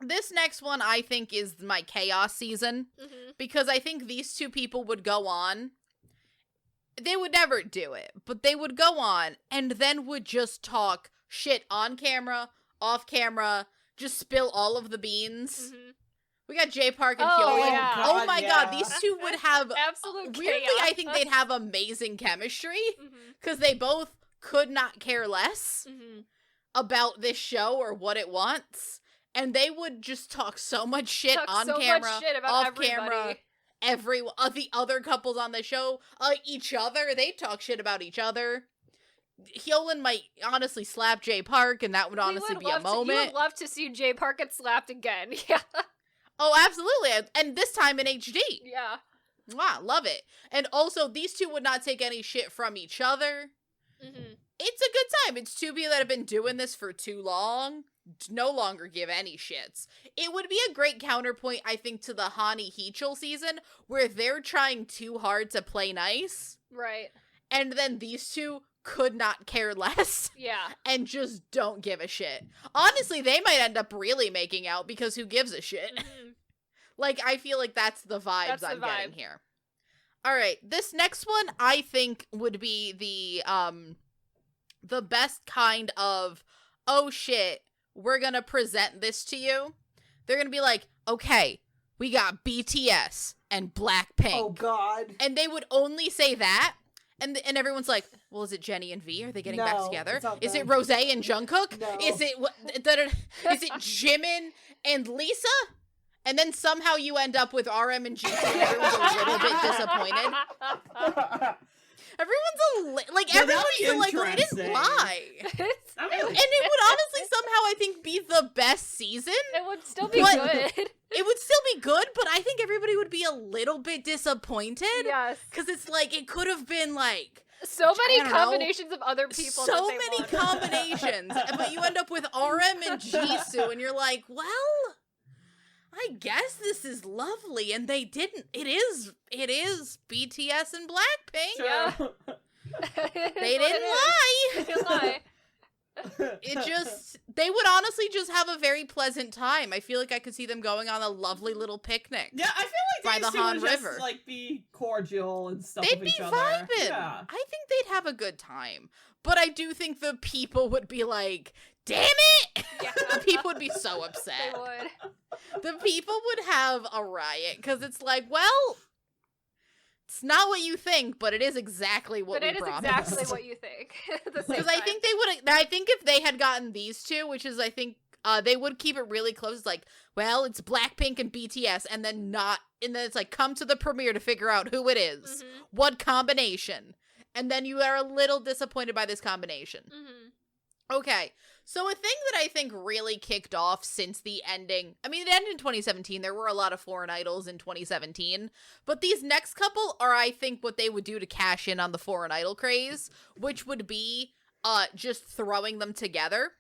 This next one I think is my chaos season Mm-hmm. because I think these two people would go on. They would never do it, but they would go on and then would just talk shit on camera, off camera, just spill all of the beans. Mm-hmm. We got J Park and Oh, Hyolyn. yeah. Oh my god, yeah. these two would have Absolute weirdly chaos. I think they'd have amazing chemistry Mm-hmm. because they both could not care less Mm-hmm. about this show or what it wants. And they would just talk so much shit Talk on so camera, much shit about off everybody. camera. The other couples on the show, each other, they talk shit about each other. Hyolyn might honestly slap J Park, and that would honestly be a You moment. would love to see J Park get slapped again. Yeah. Oh, absolutely. And this time in HD. Yeah. Wow, love it. And also, these two would not take any shit from each other. Mm-hmm. It's a good time. It's two people that have been doing this for too long. No longer give any shits. It would be a great counterpoint, I think, to the Hani Heechul season, where they're trying too hard to play nice, Right. and then these two could not care less Yeah. and just don't give a shit. Honestly, they might end up really making out because who gives a shit? Mhm. Like, I feel like that's the vibes That's the I'm getting vibe. here. All right, this next one I think would be the best kind of, oh shit, we're gonna present this to you. They're gonna be like, okay, we got BTS and Blackpink. Oh God. And they would only say that. And everyone's like, well, is it Jennie and V? Are they getting back No, together? it's not Is it them. Rosé and Jungkook? No. Is it is it Jimin and Lisa? And then somehow you end up with RM and G, so everyone's a little bit disappointed. Everyone's Yeah, everyone's that'd be like, they didn't interesting. lie. It's- I And mean, it would honestly somehow, I think, be the best season. it would still be But- good. It would still be good, but I think everybody would be a little bit disappointed. Yes. Because it's like, it could have been like, So many I don't know. combinations of other people. so that they many want. combinations, but you end up with RM and Jisoo, and you're like, well, I guess this is lovely, and they didn't. It is BTS and Blackpink. Yeah. sure. They didn't lie. They didn't lie. It just, they would honestly just have a very pleasant time. I feel like I could see them going on a lovely little picnic. Yeah, I feel By like the these two Han would just River. like be cordial and stuff They'd with be each other. vibing. Yeah. I think they'd have a good time. But I do think the people would be like, damn it! Yeah. The people would be so They upset. would. The people would have a riot because it's like, well, It's not what you think, but it is exactly what But we it is promised. exactly what you think. At the same Because I time. think they would. I think if they had gotten these two, which is I think they would keep it really close. It's like, well, it's Blackpink and BTS, and then it's like come to the premiere to figure out who it is, what combination, and then you are a little disappointed by this combination. Okay, so a thing that I think really kicked off since the ending, I mean, it ended in 2017, there were a lot of foreign idols in 2017, but these next couple are, I think, what they would do to cash in on the foreign idol craze, which would be just throwing them together.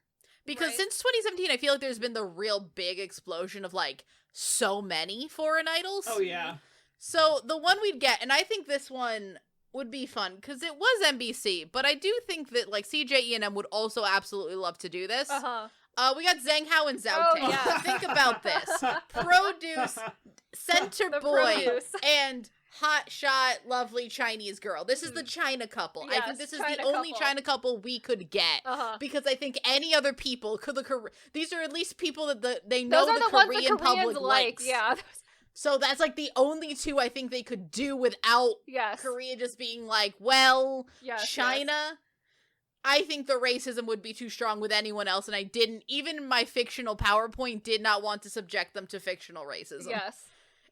Because since 2017, I feel like there's been the real big explosion of, like, so many foreign idols. Oh, yeah. So the one we'd get, and I think this one would be fun because it was NBC, but I do think that like CJ would also absolutely love to do this. We got Zhang Hao and Zhao Ting. yeah. Think about this: produce, center The boy, produce. and hot shot, lovely Chinese girl. This is the China couple. I think Yes, this is China the only couple. China couple we could get because I think any other people could. These are at least people that they know Those are the the ones Korean the Koreans public like. likes. Yeah. So that's like the only two I think they could do without Yes. Korea just being like, well, Yes, China. yes. I think the racism would be too strong with anyone else, and I didn't, even in my fictional PowerPoint, did not want to subject them to fictional racism. Yes.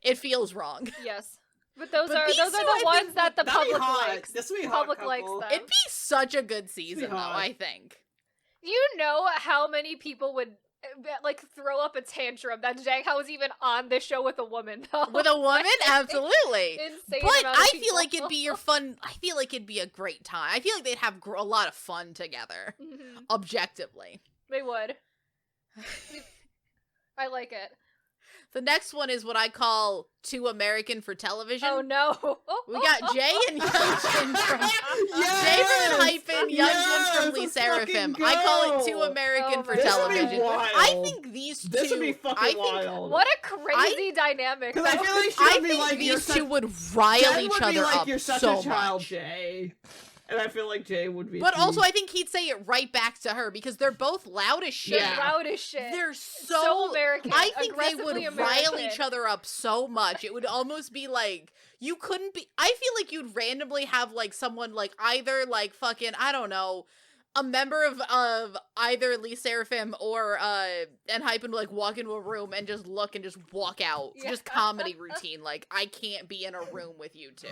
It feels wrong. Yes. But those But are these two, the I ones think, that the that'd be public hot. likes. This would be a The hot public likes couple. them. It'd be such a good season, though, hot. I think. You know how many people would like throw up a tantrum that Zhang Hao was even on this show with a woman though. With a woman? Absolutely. Insane But amount of I feel people. like it'd be I feel like it'd be a great time. I feel like they'd have a lot of fun together, Mhm. objectively. They would. I like it. The next one is what I call Too American for Television. Oh no. We got Jay and Youngjin from Yes! Jay from Hyphen, Youngjin Yes, from Lee let's Seraphim. fucking I call it go! Too American Oh for my This would be Television. wild. I think these two. This would be fucking I think, wild. What a crazy dynamic. Because I though. feel like she I would be think like, you're these such, two would rile Jen each would be other like, up you're such so a child, much. Jay. And I feel like Jay would be. But too. also, I think he'd say it right back to her because they're both loud as shit. They're Yeah. loud as shit. They're so American. I think they would aggressively rile American. each other up so much. It would almost be like you couldn't be. I feel like you'd randomly have like someone like either like fucking I don't know, a member of either Lee Seraphim or and Hype and like walk into a room and just look and just walk out. Yeah. Just comedy routine. Like I can't be in a room with you two.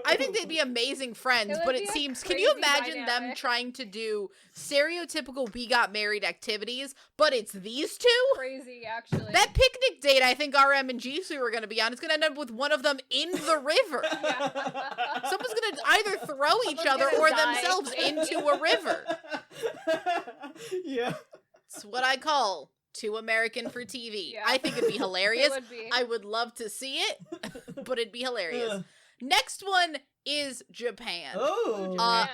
I think they'd be amazing friends, It would but be it a seems. Can you crazy imagine them dynamic. trying to do stereotypical "we got married" activities, but it's these two? Crazy, actually. That picnic date I think RM and Jisoo are going to be on is going to end up with one of them in the river. Someone's going to either throw each Someone's other gonna or die. themselves into a river. Yeah. It's what I call Too American for TV. Yeah. I think it'd be hilarious. It would be. I would love to see it, but it'd be hilarious. Next one is Japan. Oh. Man.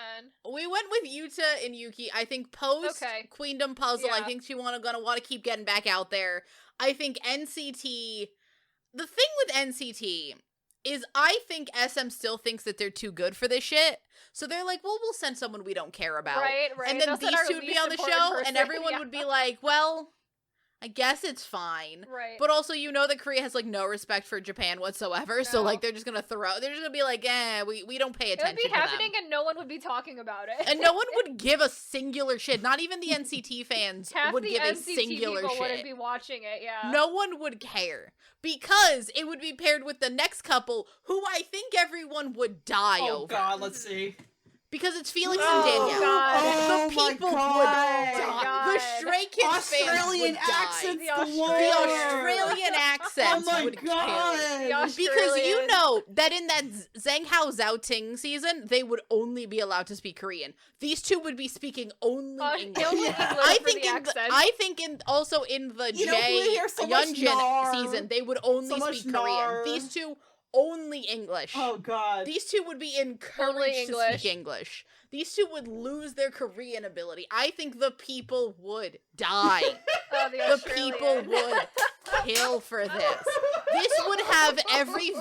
We went with Yuta and Yuki. I think post Okay. Queendom Puzzle, I Yeah. think she's gonna want to keep getting back out there. I think NCT. The thing with NCT is I think SM still thinks that they're too good for this shit. So they're like, well, we'll send someone we don't care about. Right. And then They'll send these our two would be least on the important show, person. and everyone Yeah. would be like, well, I guess it's fine. Right. But also, you know that Korea has, like, no respect for Japan whatsoever, so, No. like, they're just gonna be like, we don't pay it would attention be to them. happening and no one would be talking about it. And no one would give a singular shit. Not even the NCT fans Half would the give a NCT singular people wouldn't shit. be watching it, yeah. No one would care. Because it would be paired with the next couple, who I think everyone would die Oh over. God, let's see. Because it's Felix Oh, and Danielle. God. Oh The my people would God. die. God. The Stray Kids Australian fans would die. accents The galore. The Australian- Australian Oh accents my would kill. God. The Because you Australian- know that in that Zhang Hao Zhao Ting season, they would only be allowed to speak Korean. These two would be speaking only English. Only Yeah. English I for think the in accent. I think in also in the You know, we Jay hear so much Yeonjin nar. season, they would only So much speak nar. Korean. These two only English. Oh God. These two would be encouraged Only to English. speak English. These two would lose their Korean ability. I think the people would die. Oh, the The people Australian. would kill for this. This would have every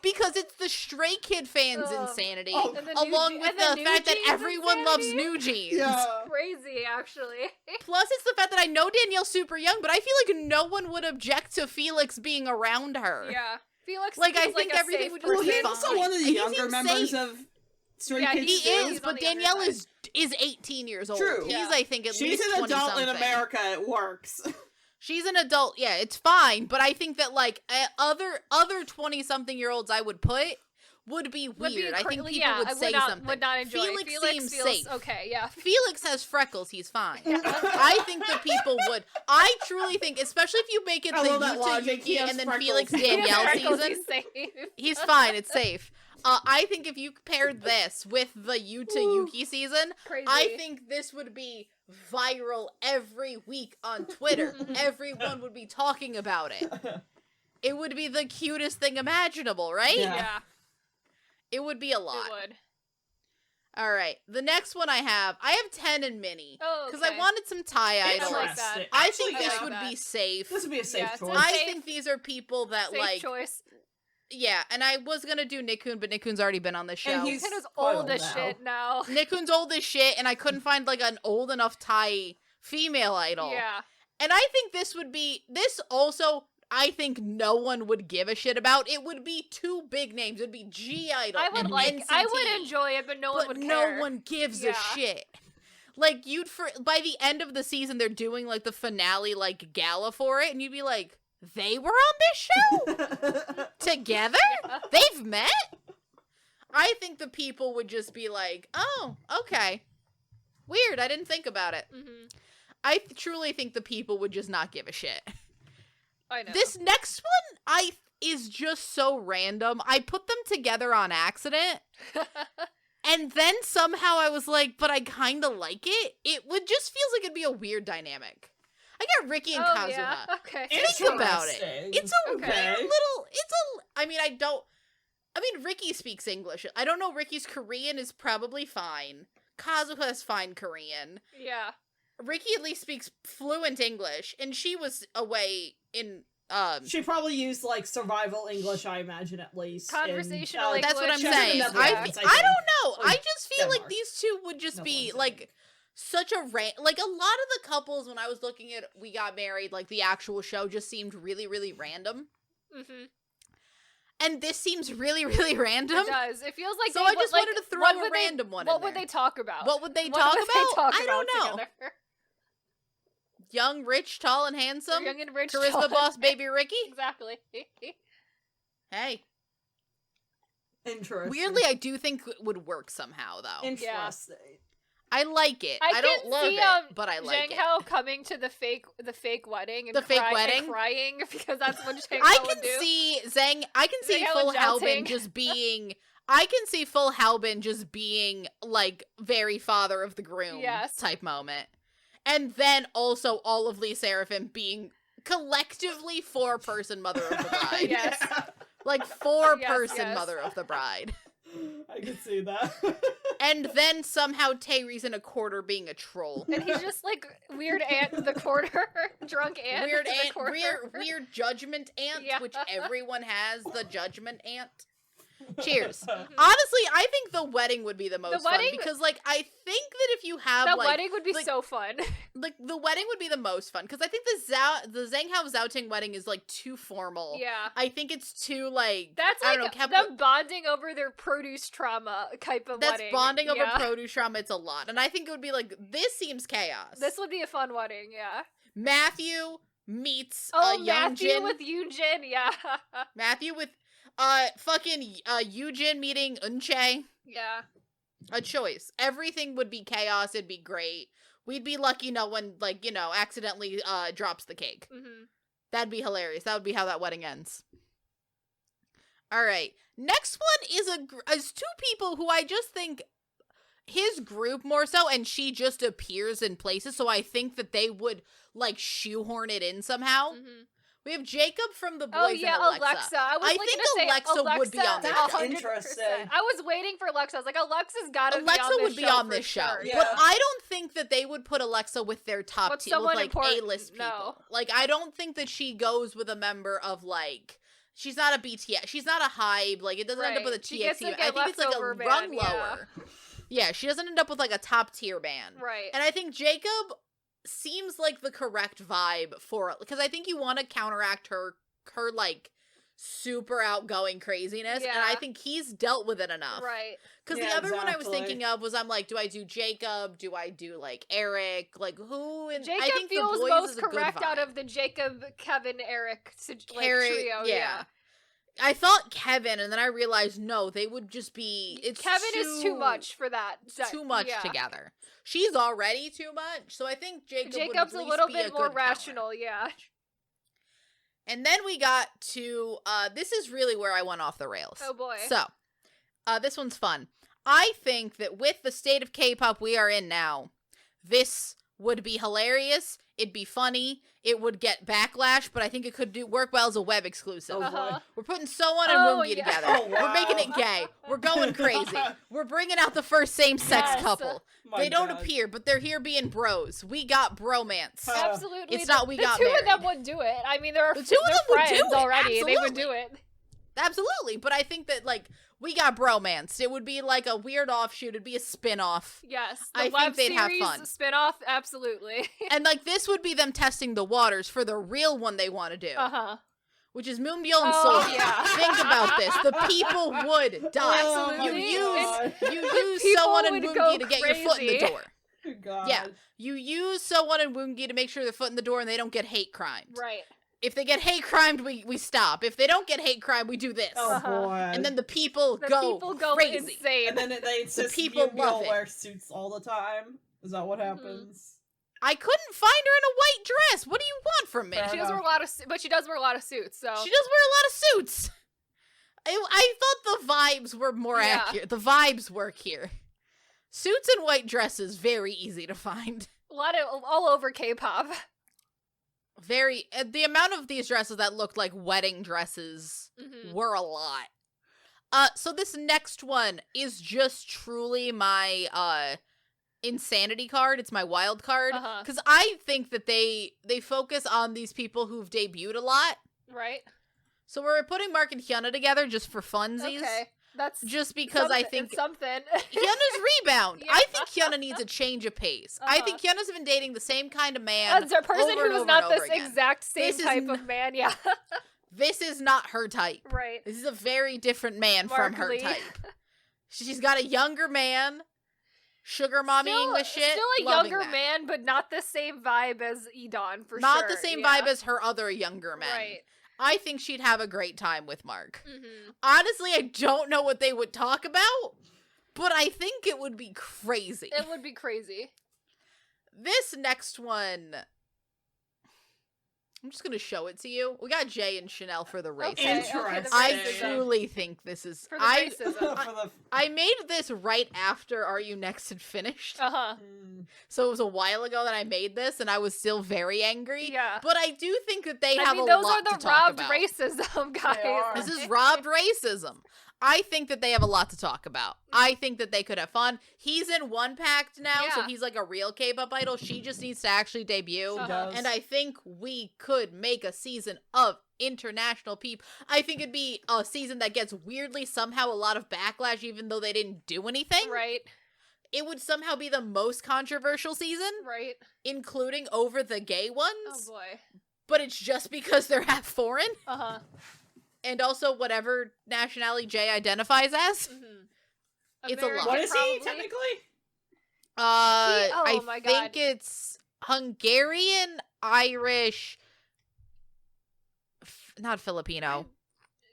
because it's the Stray Kid fans' Oh. insanity, Oh. And the along New with Je- and the the fact New that Jeans everyone loves insanity? New Jeans. Yeah. Crazy, actually. Plus, it's the fact that I know Danielle's super young, but I feel like no one would object to Felix being around her. Yeah. Felix Like, I feels think a everything safe would just Well, be he's person. fine. also one of the He younger seems members safe. of Stray Yeah, Kids He too. is, He's on but the younger Danielle side. is 18 years old. True. He's, Yeah. I think, at She's least an 20 adult in something. America. It works. She's an adult. Yeah, it's fine. But I think that, like, other 20-something-year-olds I would put would be weird. I think people would say something. Would not enjoy. Felix seems feels safe. okay. Yeah. Felix has freckles. He's fine. Yeah. I think that people would. I truly think, especially if you make it I the love that Yuta logic. He Yuki has and then freckles. Felix He has Danielle Freckles, season, he's safe. he's fine. It's safe. I think if you paired this with the Yuta Yuki season, Crazy. I think this would be viral every week on Twitter. Everyone would be talking about it. It would be the cutest thing imaginable, right? Yeah. Yeah. It would be a lot. It would. All right. The next one I have 10 and Minnie. Oh, Because I wanted some tie idols. like that. Interesting. I Actually, think this like would that. be safe. This would be a safe Yeah, it's a choice. I safe- think these are people that, Safe like, choice. yeah, and I was gonna do Nickun, but Nickun's already been on the show. And he's Kind of quite old as now. shit now. Nickun's old as shit, and I couldn't find, like, an old enough Thai female idol. Yeah. And I think this would be, this also, I think no one would give a shit about. It would be two big names. It would be G Idol I would and like. I would NCT, enjoy it, but no one but would care. no one gives Yeah. a shit. Like, by the end of the season, they're doing, like, the finale, like, gala for it, and you'd be like, they were on this show? Together? Yeah. They've met? I think the people would just be like, oh, okay. Weird, I didn't think about it. Mm-hmm. I truly think the people would just not give a shit. I know. This next one, is just so random. I put them together on accident, and then somehow I was like, but I kinda like it. It would just feels like it'd be a weird dynamic. I got Ricky and Kazuha. Yeah. Okay. Think about it. Interesting. It's a Okay. weird little. I mean, Ricky speaks English. I don't know. Ricky's Korean is probably fine. Kazuha's fine Korean. Yeah. Ricky at least speaks fluent English, and she was away in. She probably used like survival English, I imagine, at least. Conversational in, That's what I'm English. saying. She's in I Netherlands, don't think. know. Or I just feel like Denmark. these two would just be Netherlands, I like think. such a like a lot of the couples when I was looking at We Got Married, like the actual show, just seemed really, really random. Mm-hmm. And this seems really, really random. It does. It feels like So they I would, just like, wanted to throw what a would they- random one What in would there. they talk about? What would they What talk would about? they talk I don't know. together? Young, rich, tall, and handsome. Young and rich. Charisma tall. boss, baby Ricky. Exactly. Hey, Interesting. weirdly, I do think it would work somehow, though. Interesting. I like it. I don't can love see, it, but I like Zhang it. Hao coming to the fake wedding and The fake and wedding? crying because that's what Zhang I Hao can would do. see I can see Zhang Hao Full and Halbin Zhao just being. I can see Full Halbin just being like very father of the groom Yes. type moment, and then also all of Lee Seraphim being collectively 4-person mother of the bride. Yes. Yeah. Like 4-person yes. mother of the bride. I can see that. And then somehow Taere's in a quarter being a troll. And he's just like weird aunt in the corner, drunk aunt. Weird in the ant, corner. weird judgment ant, Yeah. which everyone has, the judgment ant. Cheers. Honestly, I think the wedding would be the most fun wedding- because, like, I think that if you have The like, wedding would be like- so fun. like the wedding would be the most fun because I think the Zhang Hao Zhaoting wedding is like too formal. Yeah. I think it's too like That's I like don't know, them bonding over their produce trauma type of that's wedding. bonding over Yeah. produce trauma. It's a lot, and I think it would be like this seems chaos. This would be a fun wedding, yeah. Matthew meets Oh, Young Matthew Jin. with Yoonjin, yeah. Matthew with fucking Yoojin meeting Eunchae. Yeah. A choice. Everything would be chaos. It'd be great. We'd be lucky no one, like, you know, accidentally drops the cake. Mm-hmm. That'd be hilarious. That would be how that wedding ends. All right. Next one is two people who I just think his group more so, and she just appears in places, so I think that they would, like, shoehorn it in somehow. Mm-hmm. We have Jacob from The Boys Oh yeah, and Alexa. I was I like think gonna say Alexa would be on this show. 100%. Interesting. I was waiting for Alexa. I was like, Alexa's gotta Alexa be on this would be show on for this show, sure. Yeah. but I don't think that they would put Alexa with their top With tier, with someone like important, A-list people. no. Like, I don't think that she goes with a member of like. She's not a BTS. She's not a Hybe. Like, it doesn't end up with a Right. She gets, TXT. like, I a think it's like a leftover run band, yeah. lower. Yeah, she doesn't end up with like a top tier band. Right. And I think Jacob seems like the correct vibe for it because I think you want to counteract her like super outgoing craziness, and Yeah. I think he's dealt with it enough. Right. Because Yeah, the other one I was exactly. thinking of was, I'm like, do I do Jacob? Do I do, like, Eric? Like, who? And Jacob I think feels the boys most is a good correct out vibe. of the Jacob, Kevin, Eric Eric, trio. yeah. I thought Kevin, and then I realized, no, they would just be, Kevin is too much for that. Too much Yeah. together. She's already too much, so I think Jacob would Jacob's at a least little be bit a more good counter. rational, yeah. And then we got to, this is really where I went off the rails. Oh boy. So, this one's fun. I think that with the state of K-pop we are in now, this would be hilarious, it'd be funny, it would get backlash, but I think it could work well as a web exclusive. Oh, Uh-huh. boy. We're putting Sowon and Oh, Woongi yeah. together. Oh, We're wow. making it gay. We're going crazy. We're bringing out the first same-sex Yes. couple. My They don't God. appear, but they're here being bros. We got bromance. Absolutely. It's not we the got two married. of them would do it. I mean, they're The two of them would do friends it, already. They would absolutely. do it. Absolutely, but I think that, like, we got bromance. It would be like a weird offshoot. It'd be a spin-off. Yes. The I think web they'd have series fun. spin-off, absolutely. And, like, this would be them testing the waters for the real one they want to do, Uh-huh. which is Moonbyul and Oh, Seoul. yeah. Think about this. The people would die. Absolutely. You use People someone and would go Woongi to get your foot in the crazy. door. God. Yeah. You use someone and Woongi to make sure their foot in the door and they don't get hate crimed. Right. If they get hate crimed, we stop. If they don't get hate crimed, we do this. Oh Uh-huh. boy. And then the people The go people go crazy. insane. And then they The just people love it. wear suits all the time. Is that what Mm-hmm. happens? I couldn't find her in a white dress. What do you want from me? Fair She does wear a lot of, but she does wear a lot of suits. So She does wear a lot of suits. I thought the vibes were more Yeah. accurate. The vibes work here. Suits and white dresses, very easy to find. a lot of all over K-pop. Very, the amount of these dresses that looked like wedding dresses Mhm. were a lot. So this next one is just truly my, insanity card. It's my wild card. Uh-huh. Because I think that they focus on these people who've debuted a lot. Right. So we're putting Mark and Hyuna together just for funsies. Okay. That's Just because I something- think something. Hyuna's rebound. Yeah. I think Hyuna needs a change of pace. I Uh-huh. think Hyuna's been dating the same kind of man. As a person over and who's over not and this over again. exact same This is type of man, yeah. This is not her type. Right. This is a very different man from Mark her Lee. type. She's got a younger man, sugar mommying the shit. Still a loving younger that. man, but not the same vibe as Edon, for sure. Not the same yeah. vibe as her other younger men. Right. I think she'd have a great time with Mark. Mm-hmm. Honestly, I don't know what they would talk about, but I think it would be crazy. It would be crazy. This next one, I'm just gonna show it to you. We got Jay and Chanel for the race. Okay, Interesting. the I racism. truly think this is. For the I racism. I made this right after Are You Next had finished, Uh-huh. so it was a while ago that I made this, and I was still very angry. Yeah. But I do think that they I have mean, a those lot are the to talk robbed about. racism, guys. are. This is robbed racism. I think that they have a lot to talk about. I think that they could have fun. He's in One Pact now, so Yeah. he's like a real K-pop idol. She just needs to actually debut. She Uh-huh. does. And I think we could make a season of international peep. I think it'd be a season that gets weirdly somehow a lot of backlash even though they didn't do anything. Right. It would somehow be the most controversial season, Right. including over the gay Oh ones. boy. But it's just because they're half foreign. Uh-huh. And also whatever nationality Jay identifies as. Mm-hmm. It's a lot. What is he probably. technically? Oh I my think God. it's Hungarian, Irish, not Filipino,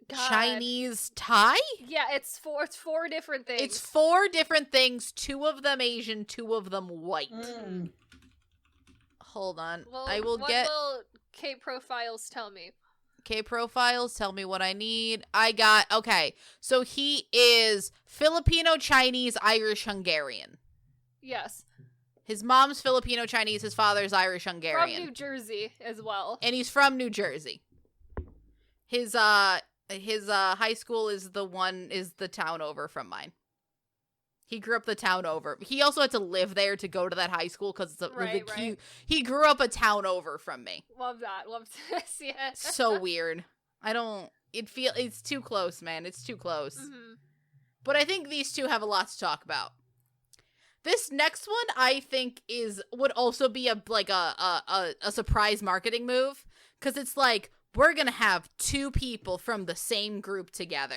God. Chinese, Thai? Yeah, it's four different things. It's 4 different things, 2 of them Asian, 2 of them white. Mm. Hold on. Well, I will what get will K profiles tell me? K profiles, tell me what I need. I got, okay. So he is Filipino, Chinese, Irish, Hungarian. Yes. His mom's Filipino, Chinese, his father's Irish, From Hungarian. New Jersey as well. And he's from New Jersey. His high school is the town over from mine. He grew up the town over. He also had to live there to go to that high school because it's Right, right. he grew up a town over from me. Love that. Love to see it. So weird. It's too close, man. It's too close. Mhm. But I think these two have a lot to talk about. This next one I think would also be a surprise marketing move, because it's like we're gonna have 2 people from the same group together.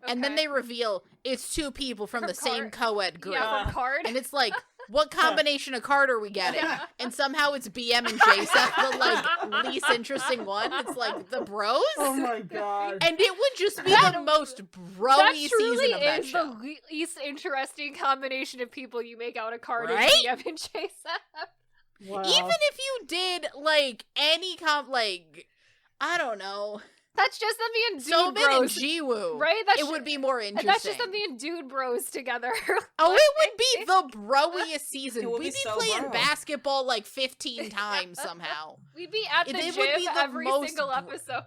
And then they reveal it's 2 people from the same co-ed group. Yeah, from Card. And it's like, what combination of card are we getting? And somehow it's BM and JSF, the like least interesting one. It's like the bros. Oh my god! And it would just be the most broy season of that show. That truly is the least interesting combination of people you make out of Card Right? and BM and JSF. Wow. Even if you did like any I don't know. That's just them being dude Somin and bros. Jiwoo. Right? It would be more interesting. And that's just them being dude bros together. Oh, it would be the broiest season. It would We'd be be so playing bro. basketball like 15 times somehow. We'd be at the It gym would be the every most single episode.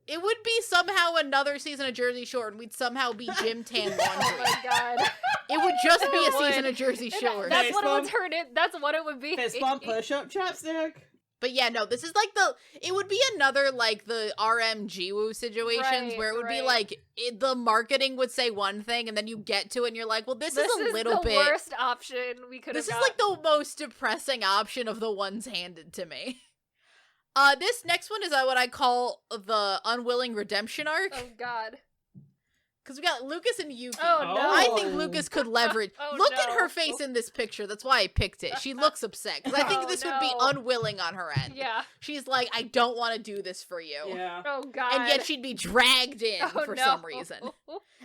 It would be somehow another season of Jersey Shore, and we'd somehow be Gym Tan Oh Laundry. my god. It would just be a It season would. of Jersey Shore. That's what it would Fist turn in. That's what it would be. Fist bump, push up, chapstick. But yeah, no, this is like it would be another like the RM Jiwoo situations Right, where it would be right. like the marketing would say one thing and then you get to it and you're like, well, this is a little the bit. worst option we could have This is got. like the most depressing option of the ones handed to me. This next one is what I call the unwilling redemption arc. Oh god. Because we got Lucas and Yuki. Oh no. I think Lucas could leverage. Oh, Look at no. her face in this picture. That's why I picked it. She looks upset. Because I think Oh, this would be no. unwilling on her end. Yeah. She's like, I don't want to do this for you. Yeah. Oh god. And yet she'd be dragged in Oh, for no. some reason.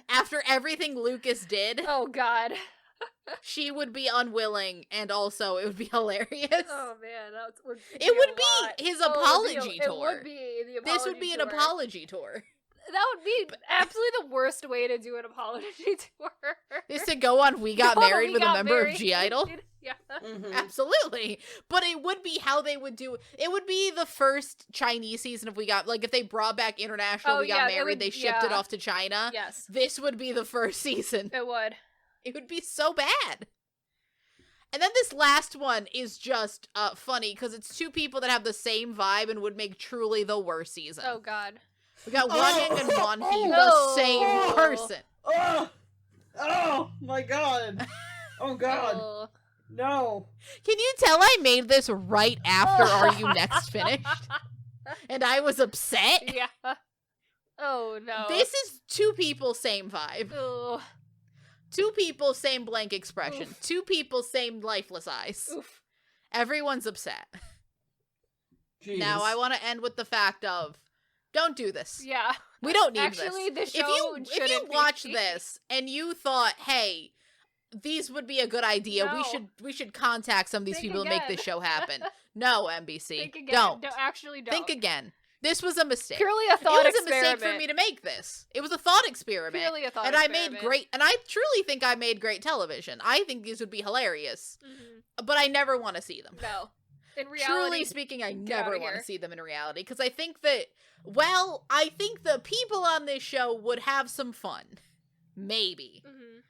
After everything Lucas did, Oh god. she would be unwilling, and also it would be hilarious. Oh man, that would It would a be lot. his Oh, apology It tour. would be the apology This would be an tour. apology tour. That would be absolutely the worst way to do an apology tour. Is to go on We Got Go on, Married We with a Got member Married. of G Idol. Yeah. Mhm. Absolutely. But it would be how they would do it. Would be the first Chinese season if we got, like, if they brought back international Oh, We Got yeah, it Married, would- they shipped it yeah. off to China. Yes. This would be the first season. It would. It would be so bad. And then this last one is just funny because it's 2 people that have the same vibe and would make truly the worst season. Oh god. We got Oh. Wonyoung and Wonhee, No. the same person. Oh! Oh my god! Oh god! Oh. No! Can you tell I made this right after Are You Next finished? And I was upset. Yeah. Oh no. This is 2 people, same vibe. Ugh. 2 people, same blank expression. Oof. 2 people, same lifeless eyes. Oof. Everyone's upset. Jeez. Now I want to end with the fact of, don't do this. Yeah. We don't need Actually, this. the show If you shouldn't watch be. this and you thought, hey, these would be a good idea, No. we should contact some of these Think people and make this again. show happen. No, NBC, Think again. don't. No, actually don't. Think again. This was a mistake. Purely a It thought was experiment. a mistake for me to make this. It was a thought experiment. Purely a thought and I made experiment. and I truly think I made great television. I think these would be hilarious, Mhm. but I never want to see them. No. In Truly reality, speaking, I get never outta want to here. see them in reality because I think that, I think the people on this show would have some fun. Maybe. Mhm.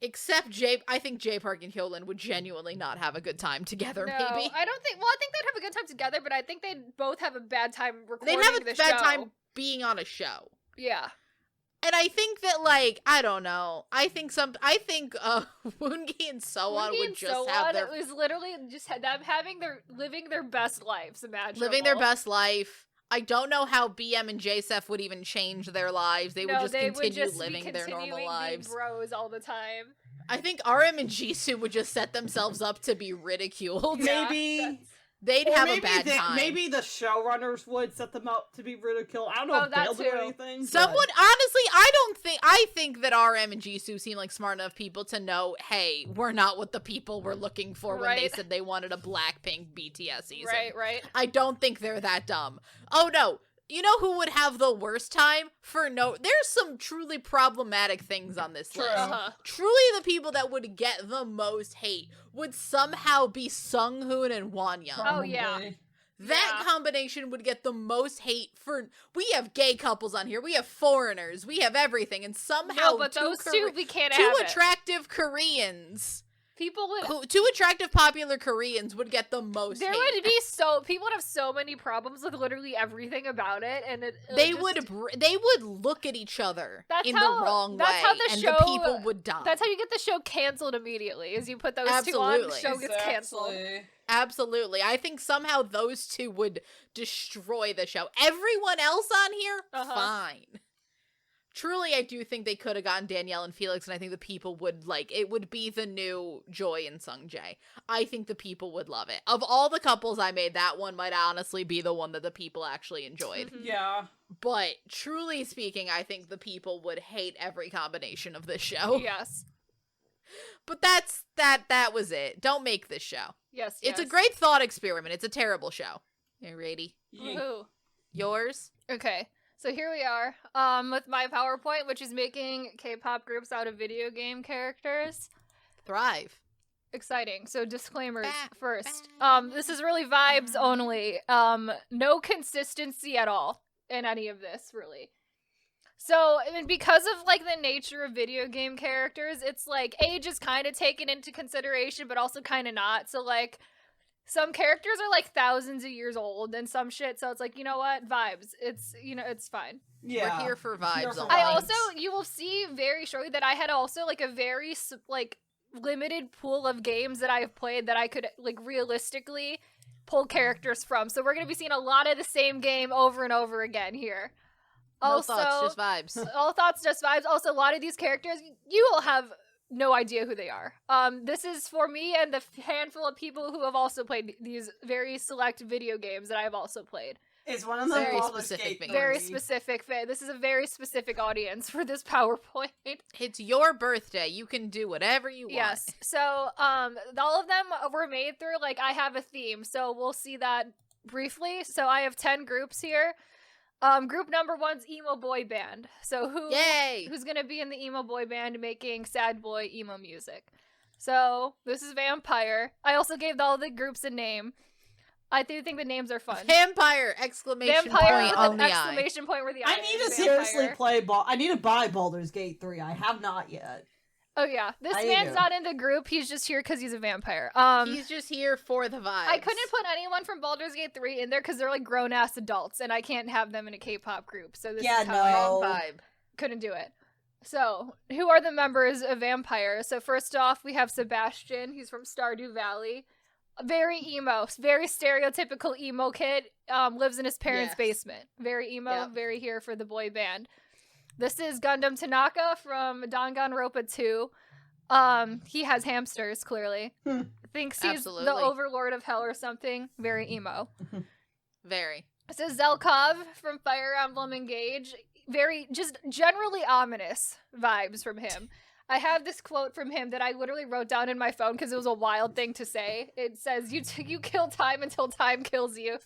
Except I think J Park and Hyolyn would genuinely not have a good time together, No, maybe. I don't think. Well, I think they'd have a good time together, but I think they'd both have a bad time recording They'd have a the bad show. time being on a show. Yeah. And I think that, like, I don't know. I think Woongi and Soan Woongi would and just have Soan, their it was literally just them living their best lives. Imagine living their best life. I don't know how BM and JSF would even change their lives. They would just continue living their normal lives. Being bros all the time. I think RM and Jisoo would just set themselves up to be ridiculed. Yeah, Maybe. that's- They'd Or have a maybe bad time. Maybe the showrunners would set them up to be ridiculed. I don't know Oh, if that they'll do too. anything. Someone, honestly, I think that RM and Jisoo seem like smart enough people to know, hey, we're not what the people were looking for when they Right. said they wanted a Blackpink BTS season. Right. I don't think they're that dumb. Oh no. You know who would have the worst time? There's some truly problematic things on this True. list. Uh-huh. Truly the people that would get the most hate would somehow be Sunghoon and Wonyoung. Oh, yeah. Probably. That Yeah. combination would get the most hate we have gay couples on here, we have foreigners, we have everything, and somehow No, but those two, we can't have two it. attractive Koreans, People would. two attractive popular Koreans would get the most There hate. would be people would have so many problems with literally everything about it, and They just, would look at each other That's in how- the wrong that's way, how the and show- the people would die. That's how you get the show canceled immediately. Is you put those two on, the Absolutely. show gets canceled. Absolutely. I think somehow those two would destroy the show. Everyone else on here, fine. Truly, I do think they could have gotten Danielle and Felix, and I think the people would, like, it would be the new Joy and Sungjae. I think the people would love it. Of all the couples I made, that one might honestly be the one that the people actually enjoyed. Yeah. But, truly speaking, I think the people would hate every combination of this show. Yes. But that was it. Don't make this show. Yes, It's a great thought experiment. It's a terrible show. You ready? Woohoo. Yours? Okay. So here we are, with my PowerPoint, which is making K-pop groups out of video game characters. Thrive. Exciting. So disclaimers first. This is really vibes only. No consistency at all in any of this, really. So, I mean, because of, like, the nature of video game characters, it's, like, age is kind of taken into consideration, but also kind of not. So, like, some characters are, like, thousands of years old and some shit, so it's like, you know what? Vibes. It's, you know, it's fine. Yeah. We're here for vibes. I also, you will see very shortly that I had also, like, a very, like, limited pool of games that I've played that I could, like, realistically pull characters from. So we're going to be seeing a lot of the same game over and over again here. No thoughts, just vibes. All thoughts, just vibes. Also, a lot of these characters, you will have no idea who they are. This is for me and the handful of people who have also played these very select video games that I have also played. Is one of them Very Baldur's specific Gate thing. Very 3? specific. This is a very specific audience for this PowerPoint. It's your birthday. You can do whatever you want. Yes. So, all of them were made through, like, I have a theme. So we'll see that briefly. So I have 10 groups here. Group number 1's emo boy band. So who's gonna be in the emo boy band making sad boy emo music? So this is Vampire. I also gave all the groups a name. I do think the names are fun. Vampire! Exclamation Vampire point with on an the exclamation point where the eye I need is. to seriously Vampire. play I need to buy Baldur's Gate 3. I have not yet. Oh yeah, this I man's do. not in the group. He's just here because he's a vampire. He's just here for the vibes. I couldn't put anyone from Baldur's Gate 3 in there because they're like grown ass adults, and I can't have them in a K-pop group. So this Yeah, is how no. I Wrong vibe. couldn't do it. So who are the members of Vampire? So first off, we have Sebastian. He's from Stardew Valley. Very emo, very stereotypical emo kid. Lives in his parents' Yes. basement. Very emo, Yep. very here for the boy band. This is Gundam Tanaka from Danganronpa 2. He has hamsters, clearly. Thinks he's Absolutely. the overlord of hell or something. Very emo. Very. This is Zelkov from Fire Emblem Engage. Very, just generally ominous vibes from him. I have this quote from him that I literally wrote down in my phone because it was a wild thing to say. It says, you kill time until time kills you.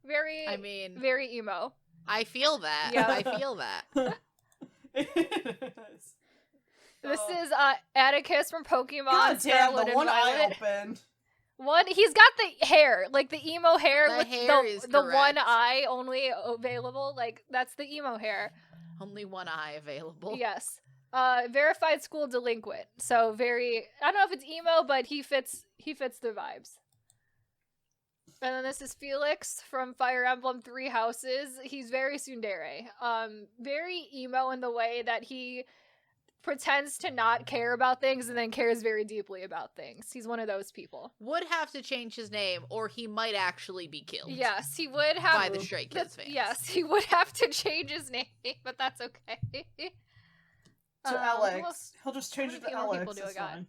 Very, I mean, very emo. I feel that. Yeah. I feel that. This is Atticus from Pokemon God damn, Scarlet the and one eye Violet. opened. He's got the hair, like the emo hair The with hair is the one correct. eye only available. Like, that's the emo hair. Only one eye available. Yes. Verified school delinquent. So very, I don't know if it's emo, but he fits the vibes. And then this is Felix from Fire Emblem Three Houses. He's very tsundere. Very emo in the way that he pretends to not care about things and then cares very deeply about things. He's one of those people. Would have to change his name, or he might actually be killed. Yes, he would have By the Stray Kids fans. Yes, he would have to change his name, but that's okay. To well, Alex. He'll just change how it many to more Alex. people do I It's got? fine.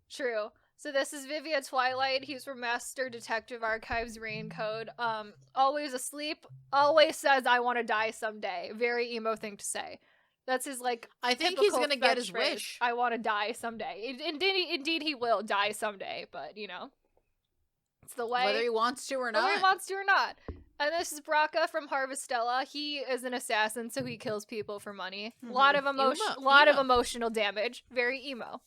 True. So this is Vivia Twilight. He's from Master Detective Archives Raincode. Always asleep. Always says, "I want to die someday." Very emo thing to say. That's his like. I think he's typical gonna get French his phrase, wish. I want to die someday. Indeed, he will die someday. But you know, it's the way. Whether he wants to or Whether not. he wants to or not. And this is Braca from Harvestella. He is an assassin, so he kills people for money. A lot of emotion, Emo. lot of Emo. emotional damage. Very emo.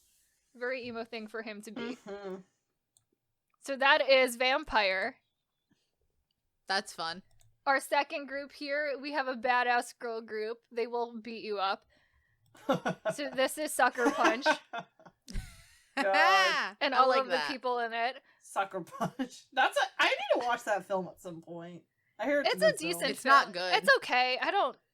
Very emo thing for him to be. Mhm. So that is Vampire. That's fun. Our second group here, we have a badass girl group. They will beat you up. So this is Sucker Punch. God. And I all like of that. the people in it. Sucker Punch. I need to watch that film at some point. I hear It's a a good film. decent It's film. not good. It's okay.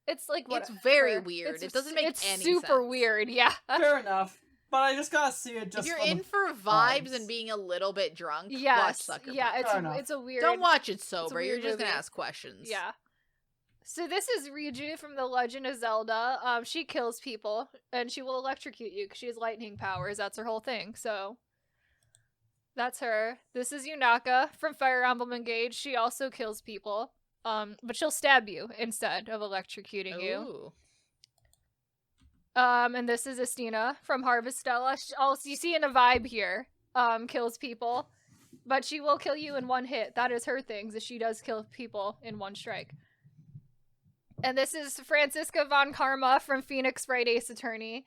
It's like what It's very weird. It doesn't make it's any super sense. weird, yeah. Fair enough. But I just gotta see it just If you're for the in for vibes vibes. and being a little bit drunk, watch Yes. Sucker Yeah, Punch. Fair enough. it's a weird. Don't watch it sober. weird You're just gonna movie. ask questions. Yeah. So this is Riju from The Legend of Zelda. She kills people, and she will electrocute you because she has lightning powers. That's her whole thing. So that's her. This is Yunaka from Fire Emblem Engage. She also kills people, but she'll stab you instead of electrocuting you. Ooh. And this is Estina from Harvestella. Also, you see in a vibe here. Kills people, but she will kill you in one hit. That is her thing. Is she does kill people in one strike. And this is Francisca von Karma from Phoenix Wright Ace Attorney.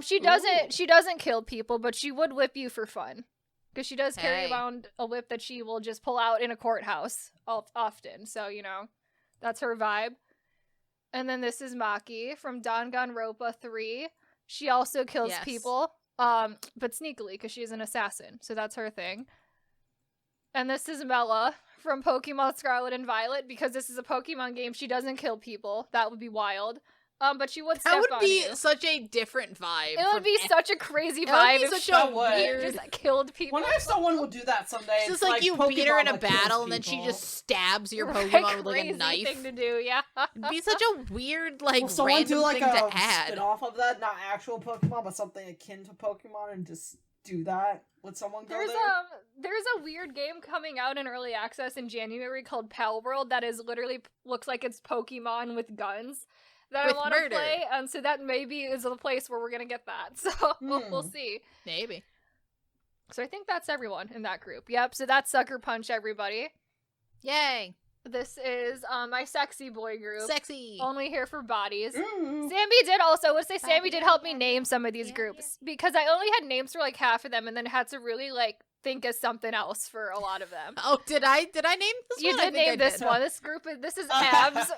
She doesn't kill people, but she would whip you for fun. Because she does carry around a whip that she will just pull out in a courthouse often. So, that's her vibe. And then this is Maki from Danganronpa 3. She also kills people, but sneakily because she's an assassin. So that's her thing. And this is Mela from Pokemon Scarlet and Violet. Because this is a Pokemon game, she doesn't kill people. That would be wild. But she would step That would on be you. such a different vibe. It would be such a crazy It vibe would be if such a she weird. just killed people. Wonder if someone will do that someday. It's just like you beat her in a battle and then she just stabs your Pokemon with like a Crazy knife. thing to do, yeah. It'd be such a weird, like, Will someone random do like thing a to add. spin-off of that? Not actual Pokemon, but something akin to Pokemon, and just do that? Would someone go There's there? there's a weird game coming out in early access in January called Pal World that is literally looks like it's Pokemon with guns that With I want to murder. play, and so that maybe is the place where we're gonna get that. So we'll see. Maybe. So I think that's everyone in that group. Yep. So that's Sucker Punch, everybody. Yay. This is my sexy boy group. Sexy. Only here for bodies. Mm. Sammy did also, I would say Sammy did help me name some of these groups because I only had names for like half of them and then had to really like think of something else for a lot of them. Oh, did I name this You one? I did think I name this did. one. This is abs.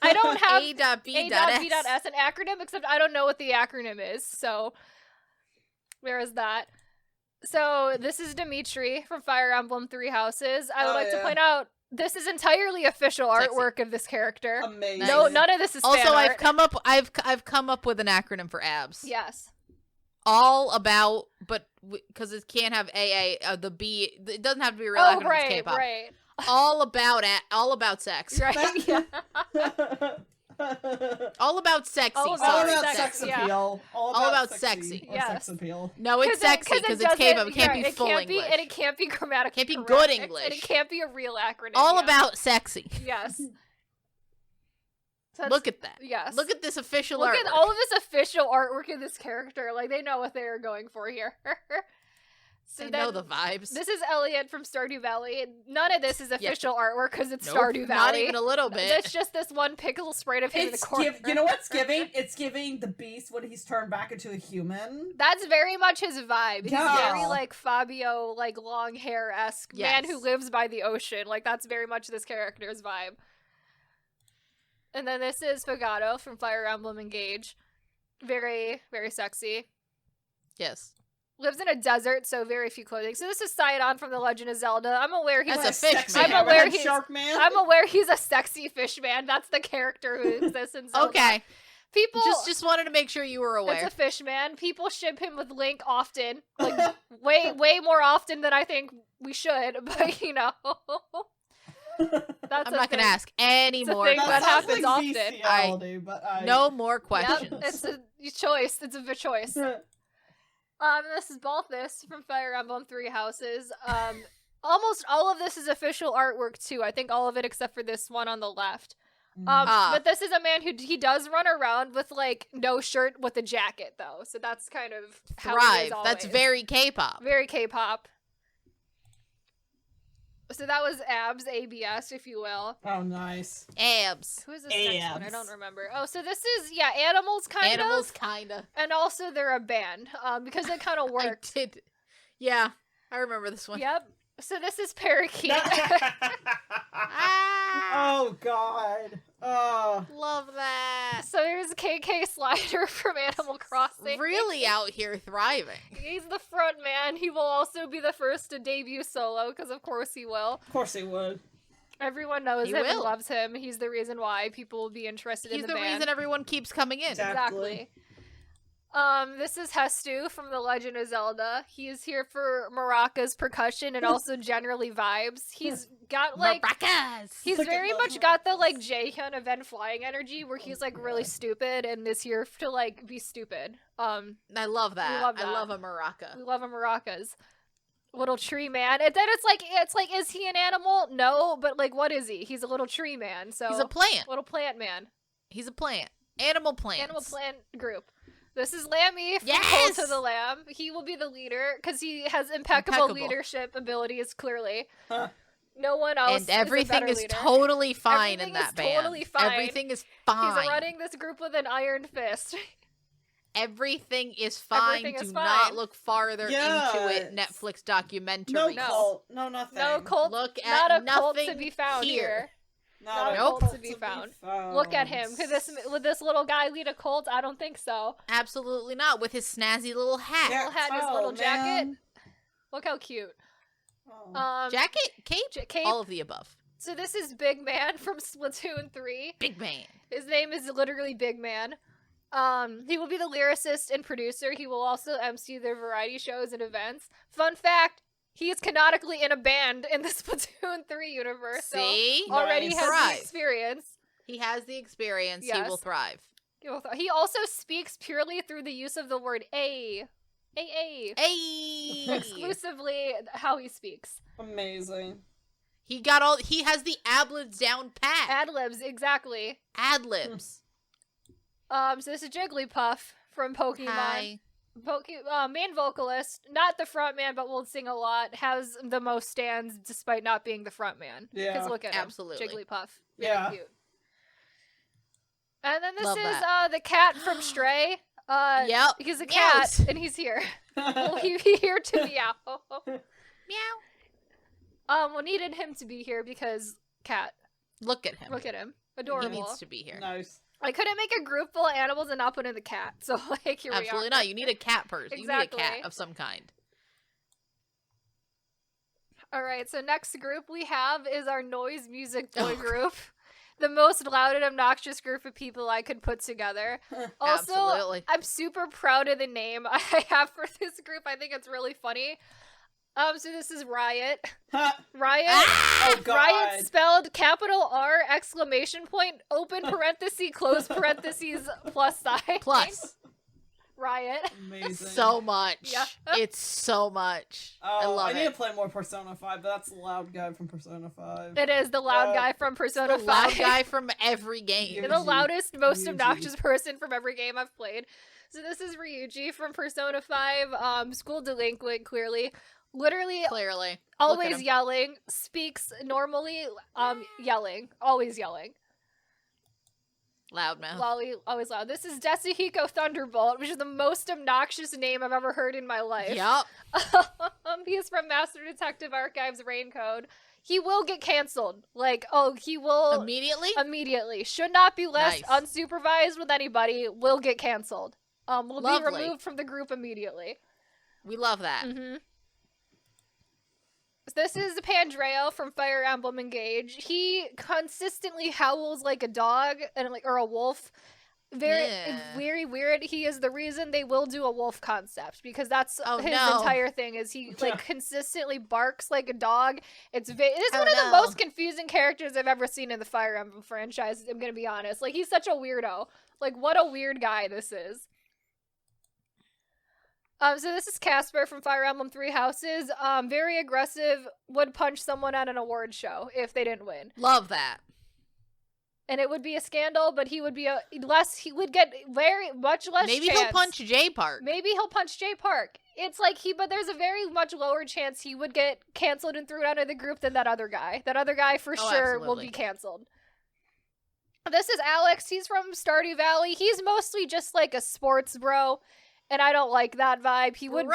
I don't have A.B.S. A.B.S, an acronym, except I don't know what the acronym is. So there is that. So this is Dimitri from Fire Emblem Three Houses. I would like to point out this is entirely official Sexy. artwork of this character. Amazing. No, none of this is Also, fan I've art. I've come up with an acronym for abs. Yes. All about, but because it can't have the B. It doesn't have to be a real Oh, acronym. right, It's K-pop. right. All about sex. Right. Yeah. All about sexy. All All sorry. about sex, sex yeah. appeal. All about sexy. sexy. Or Yes. sex appeal. No, it's sexy because it's K-pop. It can't be full English. And it can't be grammatically Can't be correct, good And English. it can't be a real acronym. All yeah. about sexy. Yes. So that's- Look at that. Yes. Look at this official Look artwork. at all of this official artwork of this character. Like, they know what they are going for here. So I then, know the vibes. this is Elliot from Stardew Valley. None of this is official artwork because it's Nope, Stardew Valley. Not even a little bit. It's just this one pixel sprite of him in the corner. You know what's giving? It's giving the beast when he's turned back into a human. That's very much his vibe. He's Yeah. very like Fabio, like long hair-esque man who Yes. lives by the ocean. Like that's very much this character's vibe. And then this is Fagato from Fire Emblem Engage. Very, very sexy. Yes. Lives in a desert, so very few clothing. So this is Sidon from The Legend of Zelda. I'm aware he's That's a fish Sexy man. I'm aware hammerhead he's- shark man. I'm aware he's a sexy fish man. That's the character who exists in Zelda. Okay. People Just wanted to make sure you were aware. It's a fish man. People ship him with Link often. Like way more often than I think we should, but you know. That's I'm a not going to thing. ask any It's a more thing questions. that sounds happens like often. bestiality, but No more Yep, questions. it's a choice. It's a choice. This is Balthus from Fire Emblem Three Houses. Almost all of this is official artwork too. I think all of it except for this one on the left. But this is a man who he does run around with like no shirt with a jacket though. So that's kind of how he is Thrive. That's always. very K-pop. Very K-pop. So that was abs, ABS, if you will. Oh, nice. Abs. Who is this next one? I Abs. don't remember. Oh, so this is animals kind Animals, of, kinda. and also they're a band because it kind of I worked. did. Yeah, I remember this one. Yep. So this is Parakeet. Ah, Oh, God. Oh. love that. So there's KK Slider from Animal Crossing. Really out here thriving. He's the front man. He will also be the first to debut solo because of course he will. Of course he would. Everyone knows He him and will. loves him. He's the reason why people will be interested He's in the the band. reason everyone keeps coming in. Exactly. Exactly. This is Hestu from The Legend of Zelda. He is here for maracas, percussion, and also generally vibes. He's got like Maracas! he's Look at very those much got the maracas. like Jaehyun event flying energy, where he's like really stupid and is here to like be stupid. I love that. love I that. love a maraca. We love him maracas. Little tree man. And then it's like, is he an animal? No, but like, what is he? He's a little tree man. So He's a plant. little plant man. He's a plant. Animal plants. Animal plant group. This is Lammy from Yes! Cult of the Lamb. He will be the leader because he has impeccable leadership abilities. Clearly, Huh. no one else. And everything is, is a better leader. totally fine Everything in that is band. totally fine. Everything is fine. He's running this group with an iron fist. Everything is fine. Everything is Do not fine. look farther into it. Yes. Netflix documentary. No No. cult. No nothing. No cult. Look not at a cult to nothing be found here. Not a Nope. cult to be found. Look at him. Would this little guy lead a cult? I don't think so. Absolutely not. With his snazzy little hat. Little hat and his little jacket. Look how cute. Oh. Jacket? Cape? Cape. All of the above. So this is Big Man from Splatoon 3. Big man. His name is literally Big Man. He will be the lyricist and producer. He will also MC their variety shows and events. Fun fact, he is canonically in a band in the Splatoon 3 universe. See? So already Nice. has Thrive. the experience. He has the experience. He Yes. will thrive. He also speaks purely through the use of the word A. A. Hey! Exclusively how he speaks. Amazing. He has the ad-libs down pat. Ad-libs, exactly. Ad-libs. So this is Jigglypuff from Pokemon. Hi. Main vocalist, not the front man, but will sing a lot, has the most stands despite not being the front man. Yeah. Because look at him. Absolutely. Jigglypuff. Very Yeah. cute. And then this Love is that. the cat from Stray. Yep. He's a Meows. cat, and he's here. Will he be here to meow? Meow. We needed him to be here because cat. Look at him. Look at him. He Adorable. needs to be here. Nice. I couldn't make a group full of animals and not put in the cat. So like here Absolutely we are. not. You need a cat person. Exactly. You need a cat of some kind. All right, so next group we have is our noise music boy Oh, group. The most loud and obnoxious group of people I could put together. Also, Absolutely. I'm super proud of the name I have for this group. I think it's really funny. So this is Riot. Huh. Riot. Ah! Oh god. Riot spelled capital R exclamation point open parenthesis close parentheses plus sign. Plus. Riot. Amazing. So much. Yeah. It's so much. I Oh, love I need to it. play more Persona 5, but that's the loud guy from Persona 5. It is the loud guy from Persona The 5. loud guy from every game. You're Ryuji. the loudest, most Ryuji. obnoxious person from every game I've played. So this is Ryuji from Persona 5, school delinquent, clearly. Literally Clearly. Look at always him. yelling, speaks normally, yelling, always yelling. Loudmouth. Always loud. This is Detsuhiko Thunderbolt, which is the most obnoxious name I've ever heard in my life. Yup. He is from Master Detective Archives Raincode. He will get canceled. He will Immediately? should not be left Nice. unsupervised with anybody. Will get canceled. Will be Lovely. removed from the group immediately. We love that. Mm-hmm. This is Pandreo from Fire Emblem Engage. He consistently howls like a dog or a wolf. Very weird. He is the reason they will do a wolf concept because that's his entire thing. Is he consistently barks like a dog? It's one of the most confusing characters I've ever seen in the Fire Emblem franchise. I'm gonna be honest. He's such a weirdo. What a weird guy this is. So this is Casper from Fire Emblem Three Houses. Very aggressive, would punch someone at an award show if they didn't win. Love that. And it would be a scandal, but he would get very much less Maybe chance. he'll punch J Park. Maybe he'll punch J Park. It's but there's a very much lower chance he would get canceled and thrown out of the group than that other guy. That other guy for sure will absolutely. be canceled. This is Alex. He's from Stardew Valley. He's mostly just a sports bro. And I don't like that vibe. He would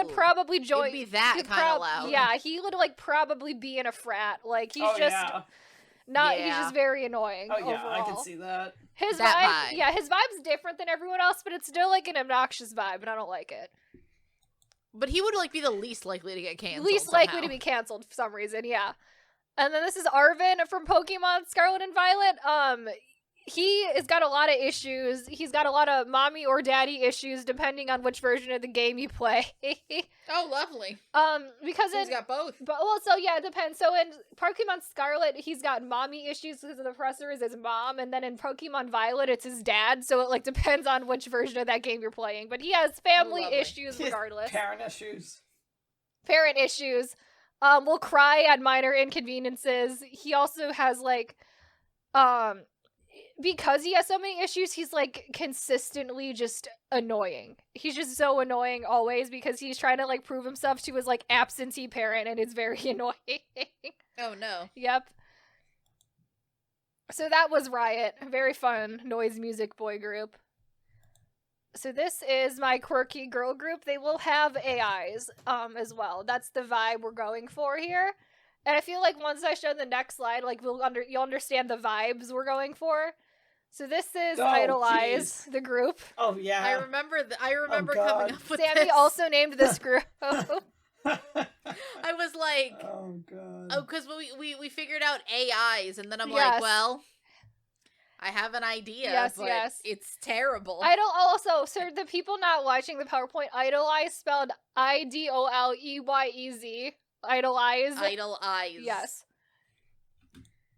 probably join. It'd be that kind of loud. Yeah, he would probably be in a frat. He's He's just very annoying. Oh yeah, overall. I can see that. His That vibe. Yeah, his vibe's different than everyone else, but it's still an obnoxious vibe, and I don't like it. But he would be the least likely to get canceled. Least likely to be canceled for some reason. Yeah. And then this is Arvin from Pokemon Scarlet and Violet. he has got a lot of issues. He's got a lot of mommy or daddy issues depending on which version of the game you play. Oh, lovely. Because He's got both. But well, so yeah, it depends. So in Pokemon Scarlet, he's got mommy issues because the professor is his mom, and then in Pokemon Violet, it's his dad. So it like depends on which version of that game you're playing. But he has family Lovely. issues regardless. Parent issues. Parent issues. Will cry at minor inconveniences. He also has like, because he has so many issues, he's like consistently just annoying. He's just so annoying always because he's trying to like prove himself to his like absentee parent, and it's very annoying. Oh no. Yep. So that was Riot. A very fun noise music boy group. So this is my quirky girl group. They will have AIs as well. That's the vibe we're going for here. And I feel like once I show the next slide, like you'll understand the vibes we're going for. So this is Idolize, the group. Oh yeah. I remember coming up with Sammy this. also named this group. I was like, oh god. oh, because we figured out AIs, and then I'm Yes. like, well, I have an idea, Yes, but yes. it's terrible. Also, so the people not watching the PowerPoint, Idolize spelled IDOLEYEZ. Idolize. Idol eyes. Yes.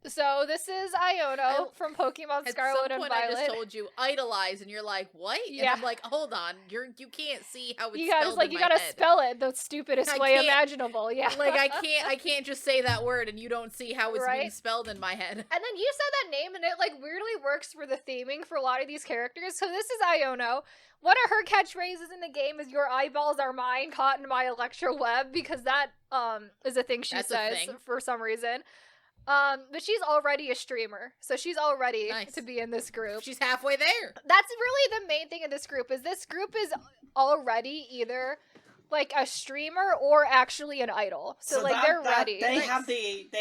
So this is Iono from Pokemon At Scarlet some and point, I Violet. just told you idolize, and you're like, what? Yeah. And I'm like, hold on, you can't see how it's You gotta spelled in you my gotta head. spell it the stupidest I way can't- imaginable. Yeah. Like I can't just say that word, and you don't see how it's being Right? spelled in my head. And then you said that name, and it like weirdly works for the theming for a lot of these characters. So this is Iono. One of her catchphrases in the game is "Your eyeballs are mine, caught in my electro web," because that is a thing she That's a says thing. for some reason. But she's already a streamer, so she's all ready Nice. to be in this group. She's halfway there. That's really the main thing of this group is already either like a streamer or actually an idol. So like they're ready. They Nice.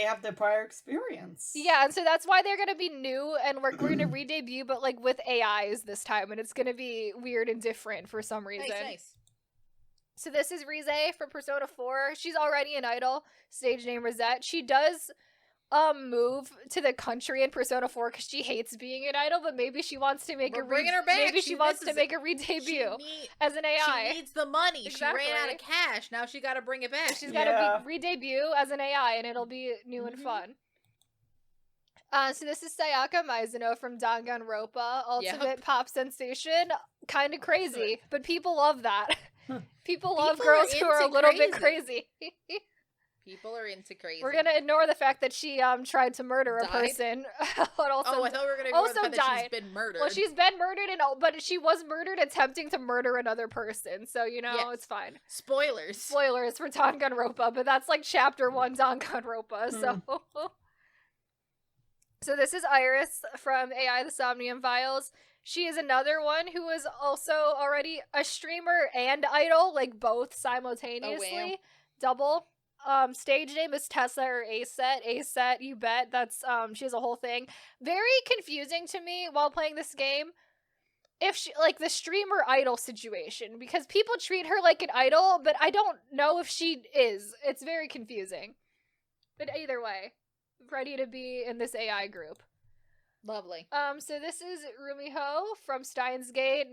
have the prior experience. Yeah, and so that's why they're gonna be new, and we're gonna re-debut, but like with AIs this time, and it's gonna be weird and different for some reason. Nice. So this is Rize from Persona 4. She's already an idol. Stage name Rosette. She does move to the country in Persona 4 because she hates being an idol, but maybe she wants to make We're bringing her back. Maybe She she wants to misses make a She re-debut need- as an AI. She needs the money. Exactly. She ran out of cash. Now she got to bring it back. She's got to re-debut as an AI, and it'll be new and Mhm. fun. So this is Sayaka Mizuno from Danganronpa, ultimate pop sensation. Kind of crazy, but people love that. People love People girls are who are a into little bit crazy. People are into crazy. We're gonna ignore the fact that she tried to murder a Died? person, but also Oh, I thought we were gonna ignore the also fact that died. she's been murdered. well, she's been murdered, but she was murdered attempting to murder another person. So you know Yes. it's fine. Spoilers. Spoilers for Danganronpa, but that's like chapter 1 Danganronpa. So, so this is Iris from AI the Somnium Files. She is another one who is also already a streamer and idol, like both simultaneously. Double. Stage name is Tessa or Aset. Aset, you bet. That's she has a whole thing. Very confusing to me while playing this game. If she like the streamer idol situation, because people treat her like an idol, but I don't know if she is. It's very confusing. But either way, ready to be in this AI group. Lovely. So this is Rumiho from Steins Gate,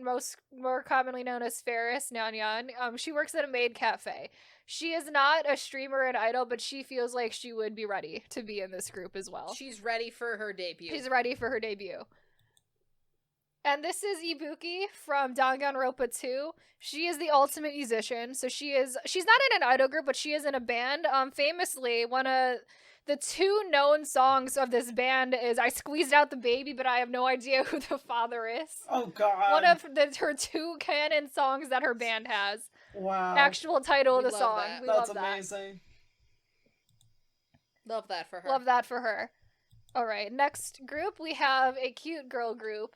more commonly known as Ferris Nyanyan. She works at a maid cafe. She is not a streamer and idol, but she feels like she would be ready to be in this group as well. She's ready for her debut. She's ready for her debut. And this is Ibuki from Danganronpa 2. She is the ultimate musician. So she's not in an idol group, but she is in a band. Famously, one of the 2 known songs of this band is I Squeezed Out the Baby, but I have no idea who the father is. Oh god. One of her 2 canon songs that her band has. wow. Actual title of We the love song. that. We That's love that. amazing. Love that for her. Love that for her. All right, next group we have a cute girl group.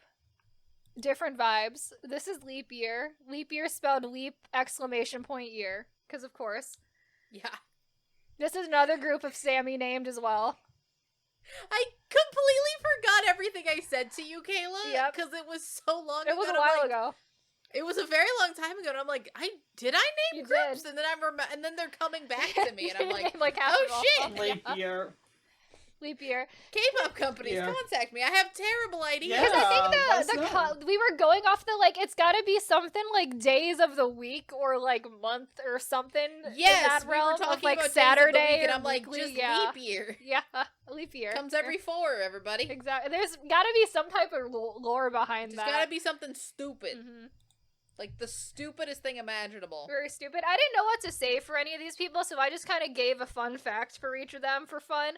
Different vibes. This is Leap Year. Leap Year spelled leap exclamation point year, because of course. Yeah. This is another group of Sammy named as well. I completely forgot everything I said to you, Kayla. Yep. Because it was so long ago. It was a and I'm while like, ago. It was a very long time ago, and I'm like, did I name You groups? did. And then and then they're coming back to me, and I'm like, half oh of all. shit. Leap year. Leap year. K-pop companies, Yeah. contact me. I have terrible ideas. Yeah. Because I let think us know. we were going off the, like, it's gotta be something like days of the week or, like, month or something Yes, in that we were realm talking of, like, about Saturday days of the week, and or I'm like, weekly, just yeah. leap year. Yeah, leap year. Comes every 4, everybody. Exactly. There's gotta be some type of lore behind There's that. gotta be something stupid. Mhm. Like, the stupidest thing imaginable. Very stupid. I didn't know what to say for any of these people, so I just kind of gave a fun fact for each of them for fun.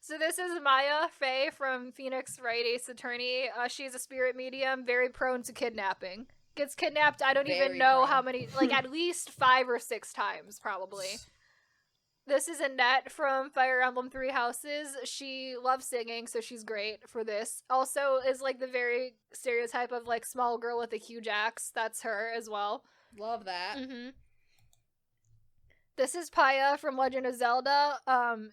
So this is Maya Faye from Phoenix Wright Ace Attorney. She's a spirit medium, very prone to kidnapping. Gets kidnapped, I don't even Very know prone. how many, like at least 5 or 6 times, probably. This is Annette from Fire Emblem Three Houses. She loves singing, so she's great for this. Also is like the very stereotype of like small girl with a huge axe. That's her as well. Love that. Mm-hmm. This is Paya from Legend of Zelda.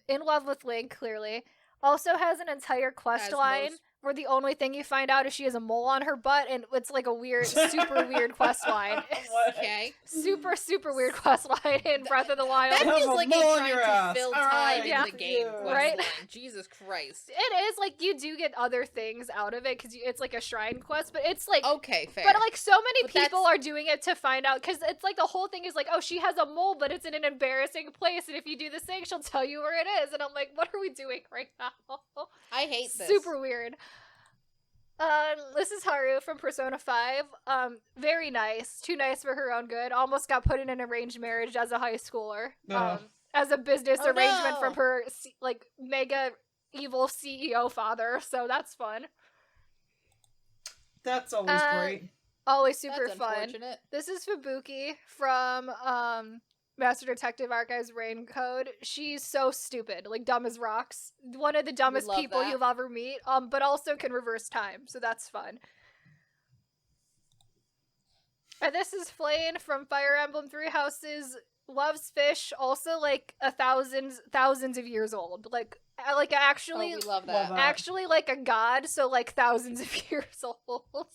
In love with Link, clearly. Also has an entire quest As line most- where the only thing you find out is she has a mole on her butt, and it's like a weird, super weird quest line. What? Okay. Super, super weird quest line in Breath of the Wild. That Have feels a like mole you're on trying your to ass. fill All time right, in yeah. the game. Yeah. Quest Right? line. Jesus Christ. It is like you do get other things out of it because it's like a shrine quest, but it's like, Okay, fair. but like so many But people that's- are doing it to find out because it's like the whole thing is like, oh, she has a mole, but it's in an embarrassing place, and if you do this thing, she'll tell you where it is, and I'm like, what are we doing right now? I hate this. Super weird. This is Haru from Persona 5. Very nice. Too nice for her own good. Almost got put in an arranged marriage as a high schooler. Ugh. As a business Oh, arrangement no. from her, like, mega evil CEO father, so that's fun. That's always Uh, great. Always super That's fun. unfortunate. This is Fubuki from, Master Detective Archive's Rain Code. She's so stupid, like dumb as rocks. One of the dumbest love people that. you'll ever meet, but also can reverse time, so that's fun. And this is Flane from Fire Emblem Three Houses. Loves fish, also like thousands of years old. Like actually, Oh, we love Love that. that. actually like a god, so like thousands of years old.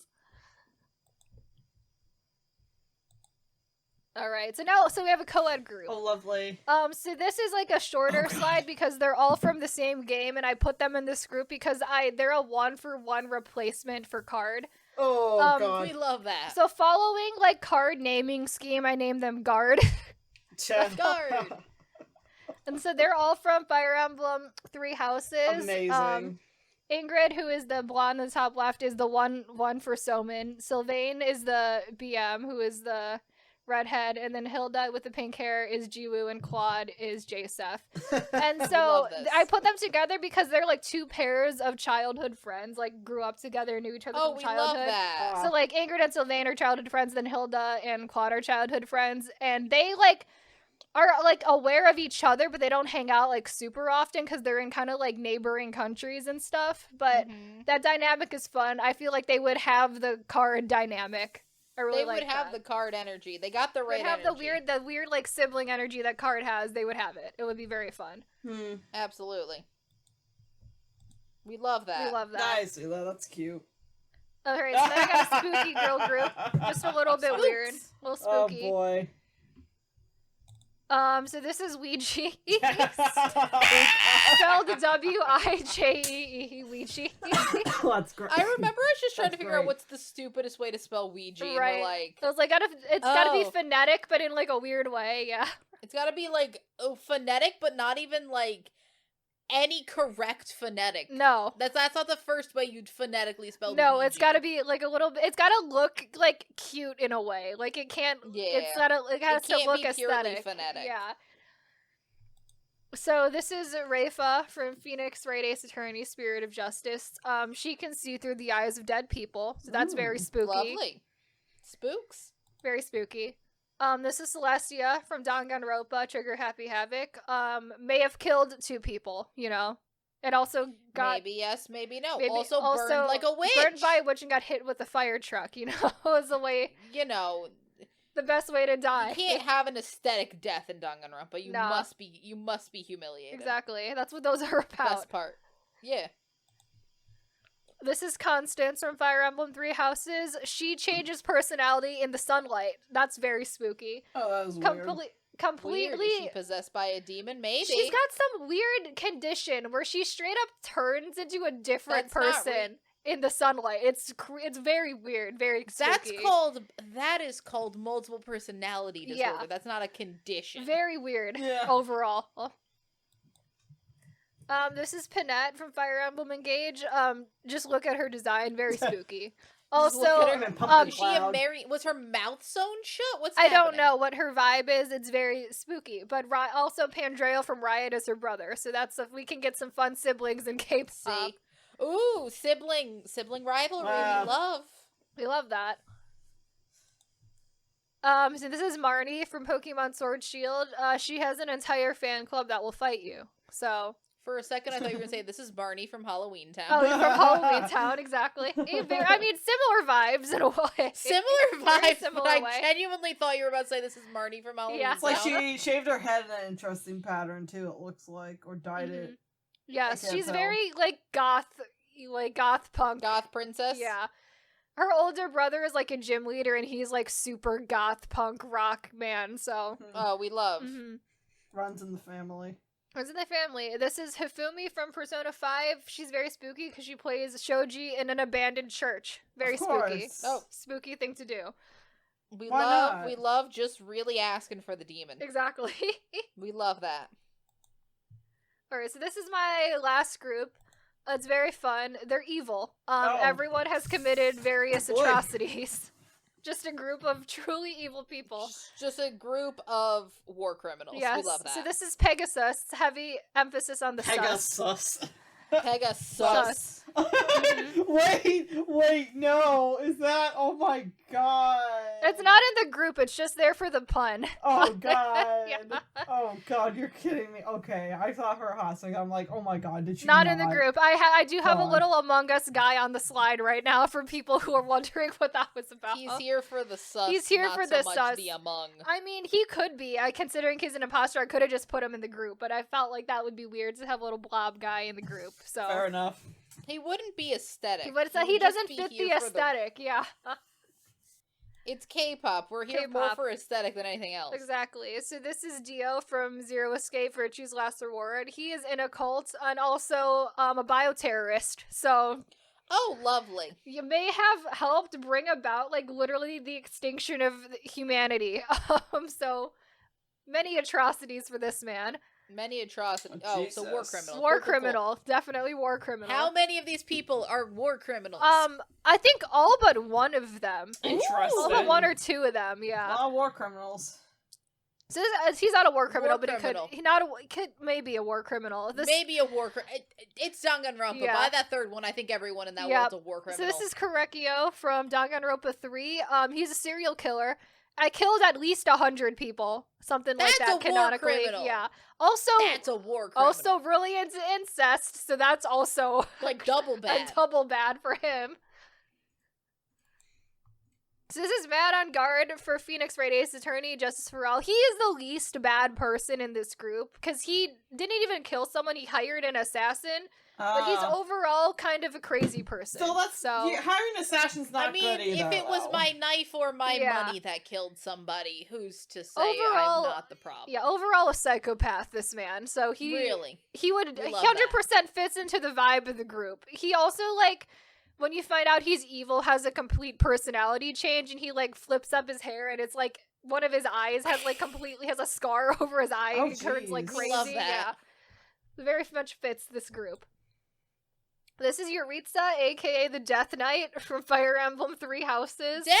All right, so we have a co-ed group. Oh, lovely. So this is like a shorter God. slide because they're all from the same game, and I put them in this group because they're a 1-for-1 replacement for card. Oh, God. We love that. So following like card naming scheme, I named them Guard, Guard. and so they're all from Fire Emblem Three Houses. Amazing. Ingrid, who is the blonde in the top left, is the one for Soman. Sylvain is the BM, who is the redhead, and then Hilda with the pink hair is Jiwoo, and Claude is Jasef. And so love this. I put them together because they're like 2 pairs of childhood friends, like grew up together, knew each other Oh, from we childhood. love that. So like Ingrid and Sylvain are childhood friends, then Hilda and Claude are childhood friends, and they like are like aware of each other, but they don't hang out like super often because they're in kind of like neighboring countries and stuff. But Mhm. that dynamic is fun. I feel like they would have the card dynamic. I really They like would have that. the card energy. They got the They right would have energy. the weird like sibling energy that card has. They would have it. It would be very fun. Hmm. Absolutely. We love that. We love that. Nice. That's cute. All right, so then I got a spooky girl group, just a little bit Spooks. weird, a little Oh, spooky. boy. So this is Ouija. Yes. Spelled W-I-J-E-E, Ouija. That's great. I remember I was just trying to That's figure out great. what's the stupidest way to spell Ouija. And Right. we're like, So it's like it's gotta be Oh. phonetic, but in like a weird way. Yeah. it's gotta be like phonetic, but not even like any correct phonetic. No. That's not the first way you'd phonetically spell No, it's Ouija. gotta be like a little bit. It's gotta look like cute in a way. Like it can't. It's Yeah. gotta. It has can't to look be purely aesthetic. phonetic. Yeah. So this is Rafa from Phoenix Wright Ace Attorney, Spirit of Justice. She can see through the eyes of dead people, so that's very Ooh. spooky. Lovely. Spooks. Very spooky. This is Celestia from Danganronpa, Trigger Happy Havoc. May have killed 2 people, you know. It also got Maybe yes, maybe no. maybe also burned like a witch. Burned by a witch and got hit with a fire truck, you know, was the way, You know, the best way to die. you can't have an aesthetic death in Danganronpa. You No. must be humiliated. Exactly. That's what those are about. Best part. Yeah. This is Constance from Fire Emblem Three Houses. She changes personality in the sunlight. That's very spooky. Oh, that was weird. completely. Weird. Is she possessed by a demon? Maybe. She's got some weird condition where she straight up turns into a different That's not person in the sunlight. It's very weird, very spooky. That is called multiple personality disorder. Yeah. That's not a condition. Very weird Yeah. overall. This is Panette from Fire Emblem Engage. Just look at her design, very spooky. Just look Also, at her and Pumpkin Is she a Cloud. was her mouth sewn shut? What's I don't happening? know what her vibe is. It's very spooky. But also Pandreo from Riot is her brother, so we can get some fun siblings in Kpop. See. Ooh, sibling rivalry. Wow. We love that. So this is Marnie from Pokemon Sword Shield. She has an entire fan club that will fight you. So For a second, I thought you were going to say, this is Barney from Halloween Town. from Halloween Town, exactly. I mean, similar vibes in a way. Similar Very vibes, similar but I way. genuinely thought you were about to say this is Marnie from Halloween Yeah. Town. It's like she shaved her head in an interesting pattern too, it looks like, or dyed it. Yes, I can't she's tell. very goth punk. Goth princess? Yeah. Her older brother is like a gym leader, and he's like super goth punk rock man. So Oh, we love. Runs in the family. Runs in the family. This is Hifumi from Persona 5. She's very spooky because she plays Shoji in an abandoned church. Very Of spooky. course. Oh. Spooky thing to do. We Why not? we love just really asking for the demon. Exactly. We love that. Alright, so this is my last group. It's very fun. They're evil. Oh. Everyone has committed various Boy. atrocities. Just a group of truly evil people. Just a group of war criminals. Yes. We love that. So this is Pegasus. Heavy emphasis on the sus. Pegasus. Pegasus. Wait, no. Is that? Oh my god. It's not in the group, it's just there for the pun. Oh god. Yeah. Oh god, you're kidding me. Okay, I saw her hot second. I'm like, oh my god, did she Not in the group. I do have a God. little Among Us guy on the slide right now for people who are wondering what that was about. He's here for the sus. He's here not for so the much sus. the among. I mean, he could be. Considering he's an imposter, I could have just put him in the group, but I felt like that would be weird to have a little blob guy in the group. So Fair enough. He wouldn't be aesthetic. But would he just doesn't be fit here the for aesthetic. Yeah, It's K-pop. We're here more K-pop. for aesthetic than anything else. exactly. So this is Dio from Zero Escape, Virtue's Last Reward. He is in a cult and also a bioterrorist. So Oh, lovely. you may have helped bring about like literally the extinction of humanity. So many atrocities for this man. Many atrocities. Oh, Oh, so war Jesus. criminal. War Cool, cool, cool. criminal, definitely war criminal. How many of these people are war criminals? I think all but one of them. Interesting. All but one or two of them, yeah. All war criminals. So he's not a war criminal, War but criminal. he could maybe a war criminal. Maybe a war criminal. It's Danganronpa. Yeah. By that third one, I think everyone in that Yep. world's a war criminal. So this is Korekio from Danganronpa 3. He's a serial killer. I killed at least 100 people. Something That's like that a war canonically. criminal. Yeah. Also That's a war criminal. also really into incest, so that's also like double bad. a double bad for him. So this is Mad on guard for Phoenix Wright Ace Attorney, Justice for All. He is the least bad person in this group, because he didn't even kill someone, he hired an assassin, but he's overall kind of a crazy person. So that's So hiring assassins not I mean, good either. if it was though. my knife or my Yeah. money that killed somebody, who's to say Overall- I'm not the problem? yeah, overall a psychopath, this man. So he Really? he would We he love 100% fits into the vibe of the group. He also like when you find out he's evil has a complete personality change, and he like flips up his hair, and it's like one of his eyes has like completely has a scar over his eye, Oh, and he turns like jeez. crazy. Love that. Yeah, very much fits this group. This is Yuritsa, aka the Death Knight from Fire Emblem Three Houses. Death!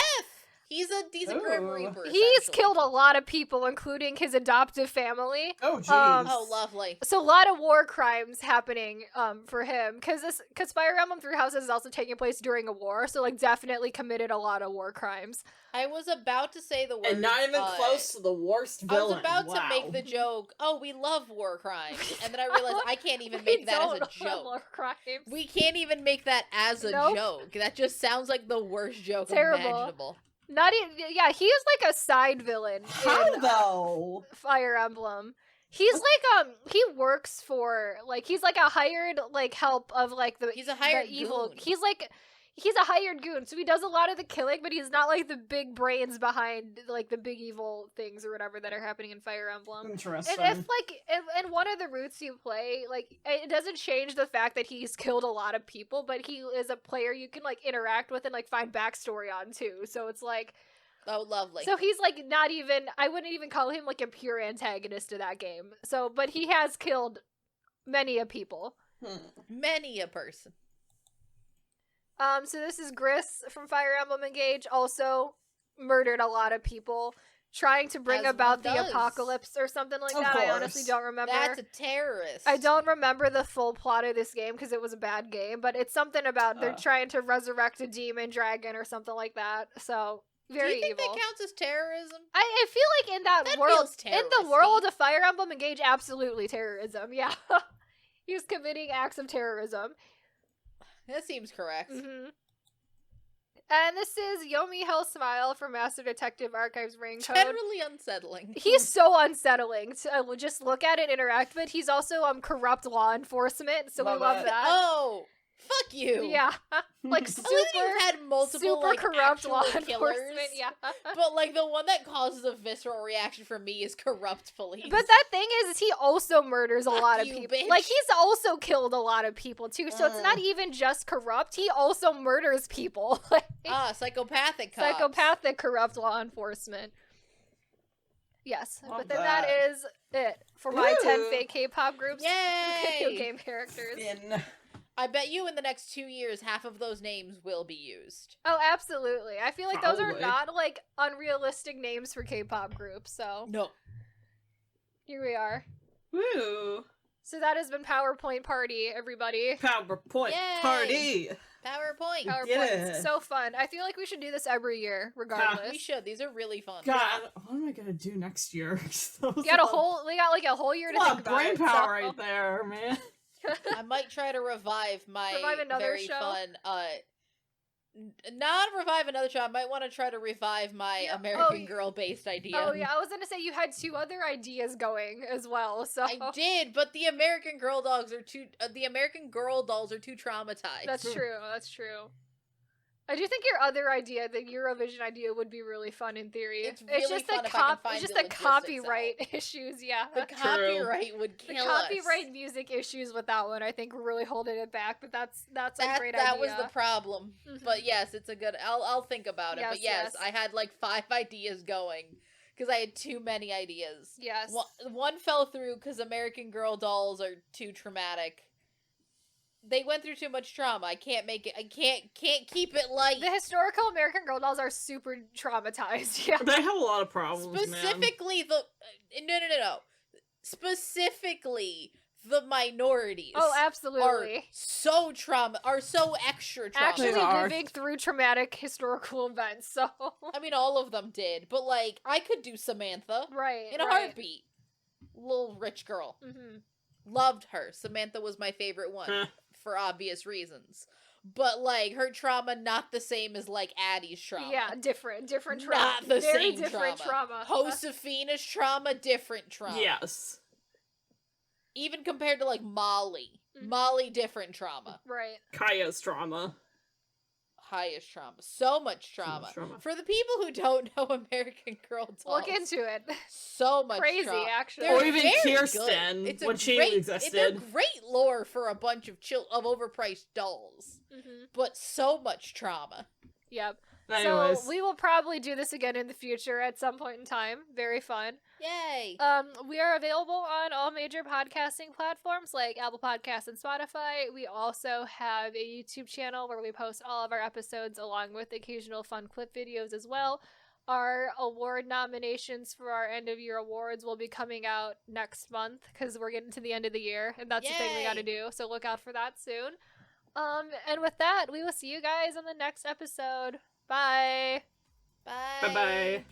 He's a Grim Ooh. Reaper. He's essentially. killed a lot of people, including his adoptive family. Oh jeez. Oh, lovely. So a lot of war crimes happening for him, because Fire Emblem Three Houses is also taking place during a war, so like definitely committed a lot of war crimes. I was about to say the word. And not even close to the worst I was villain. about Wow. to make the joke, oh, we love war crimes. And then I realized I can't even We make that as don't a love joke. war crimes. We can't even make that as a Nope. joke. That just sounds like the worst joke Terrible. imaginable. Not even, yeah, he is like a side villain How in though? Fire Emblem. He's like he works for like he's like a hired like help of like the He's a hired the evil. goon. he's a hired goon, so he does a lot of the killing, but he's not like the big brains behind like the big evil things or whatever that are happening in Fire Emblem. Interesting. And if like in one of the routes you play, like it doesn't change the fact that he's killed a lot of people, but he is a player you can like interact with and like find backstory on too. So it's like, Oh, lovely. so he's like not even, I wouldn't even call him like a pure antagonist to that game. So, but he has killed many a people. Many a person. So this is Gris from Fire Emblem Engage, also murdered a lot of people, trying to bring As about one the does. apocalypse or something like Of that. I course. honestly don't remember. That's a terrorist. I don't remember the full plot of this game because it was a bad game, but it's something about they're trying to resurrect a demon dragon or something like that. So very Do you think evil. that counts as terrorism? I feel like in that, That world, feels in the terroristy. world of Fire Emblem Engage, absolutely terrorism. Yeah, he was committing acts of terrorism. That seems correct. Mm-hmm. And this is Yomi Hell Smile from Master Detective Archives Rain-Code. Generally unsettling. He's so unsettling to just look at and interact with. He's also corrupt law enforcement, so Love we love it. that. Oh, fuck you. Yeah, like I super, love that you had multiple super like, corrupt law actual killers, enforcement. Yeah, but like the one that causes a visceral reaction for me is corrupt police. but that thing is he also murders a Fuck lot of you, people. bitch. Like he's also killed a lot of people too. So it's not even just corrupt. He also murders people. Like, Psychopathic cops. psychopathic corrupt law enforcement. Yes, Love but then that that. is it for my 10 Woo. fake K-pop groups. Yay! Video game characters. In. I bet you in the next 2 years, half of those names will be used. Oh, absolutely. I feel like those are Probably. not like unrealistic names for K-pop groups. So No. here we are. Woo. So that has been PowerPoint Party, everybody. PowerPoint Yay. party. PowerPoint. PowerPoint. Yeah. So fun. I feel like we should do this every year, regardless. We should. These are really fun. God, what am I gonna do next year? We got like a whole year to a lot think of about brain it. power so- right there, man. I might try to revive my Revive another very show? fun, not revive another show. I might want to try to revive my Yeah. American Oh, Girl based idea. Oh yeah, I was gonna say you had 2 other ideas going as well. So I did, but the American Girl dolls are too. The American Girl dolls are too traumatized. that's true. That's true. I do think your other idea, the Eurovision idea, would be really fun in theory. It's really just fun the if I can find it's just the the logistics copyright issues. Yeah, The copyright would the kill copyright us. music issues with that one, I think, were really holding it back. But that's a That great that idea. was the problem. Mhm. But yes, it's a good. I'll think about it. But Yes, yes, I had like 5 ideas going because I had too many ideas. Yes. One fell through because American Girl dolls are too traumatic. They went through too much trauma. I can't make it. I can't keep it light. The historical American Girl dolls are super traumatized. Yeah. They have a lot of problems, man. Specifically the no. Specifically the minorities. Oh, Are absolutely. so extra trauma. Actually They are. living through traumatic historical events. So I mean, all of them did, but like I could do Samantha right in a right. heartbeat. Little rich girl, Mm-hmm. loved her. Samantha was my favorite one Huh. for obvious reasons. But like her trauma, not the same as like Addie's trauma. Yeah, different trauma. Not the Very same different trauma. trauma. Josefina's trauma, different trauma. Yes. Even compared to like Molly. Mhm. Molly, different trauma. Right. Kaya's trauma. Highest trauma. So much trauma. much trauma. For the people who don't know American Girl dolls. Look into it. So much Crazy, trauma. actually. They're Or even very Kirsten, good. It's a when she great, existed. They're great lore for a bunch of overpriced dolls. Mm-hmm. But so much trauma. Yep. Anyways. So we will probably do this again in the future at some point in time. Very fun. Yay. We are available on all major podcasting platforms like Apple Podcasts and Spotify. We also have a YouTube channel where we post all of our episodes along with occasional fun clip videos as well. Our award nominations for our end of year awards will be coming out next month because we're getting to the end of the year and that's the thing we Yay. got to do. So look out for that soon. And with that, we will see you guys on the next episode. Bye. Bye. Bye-bye.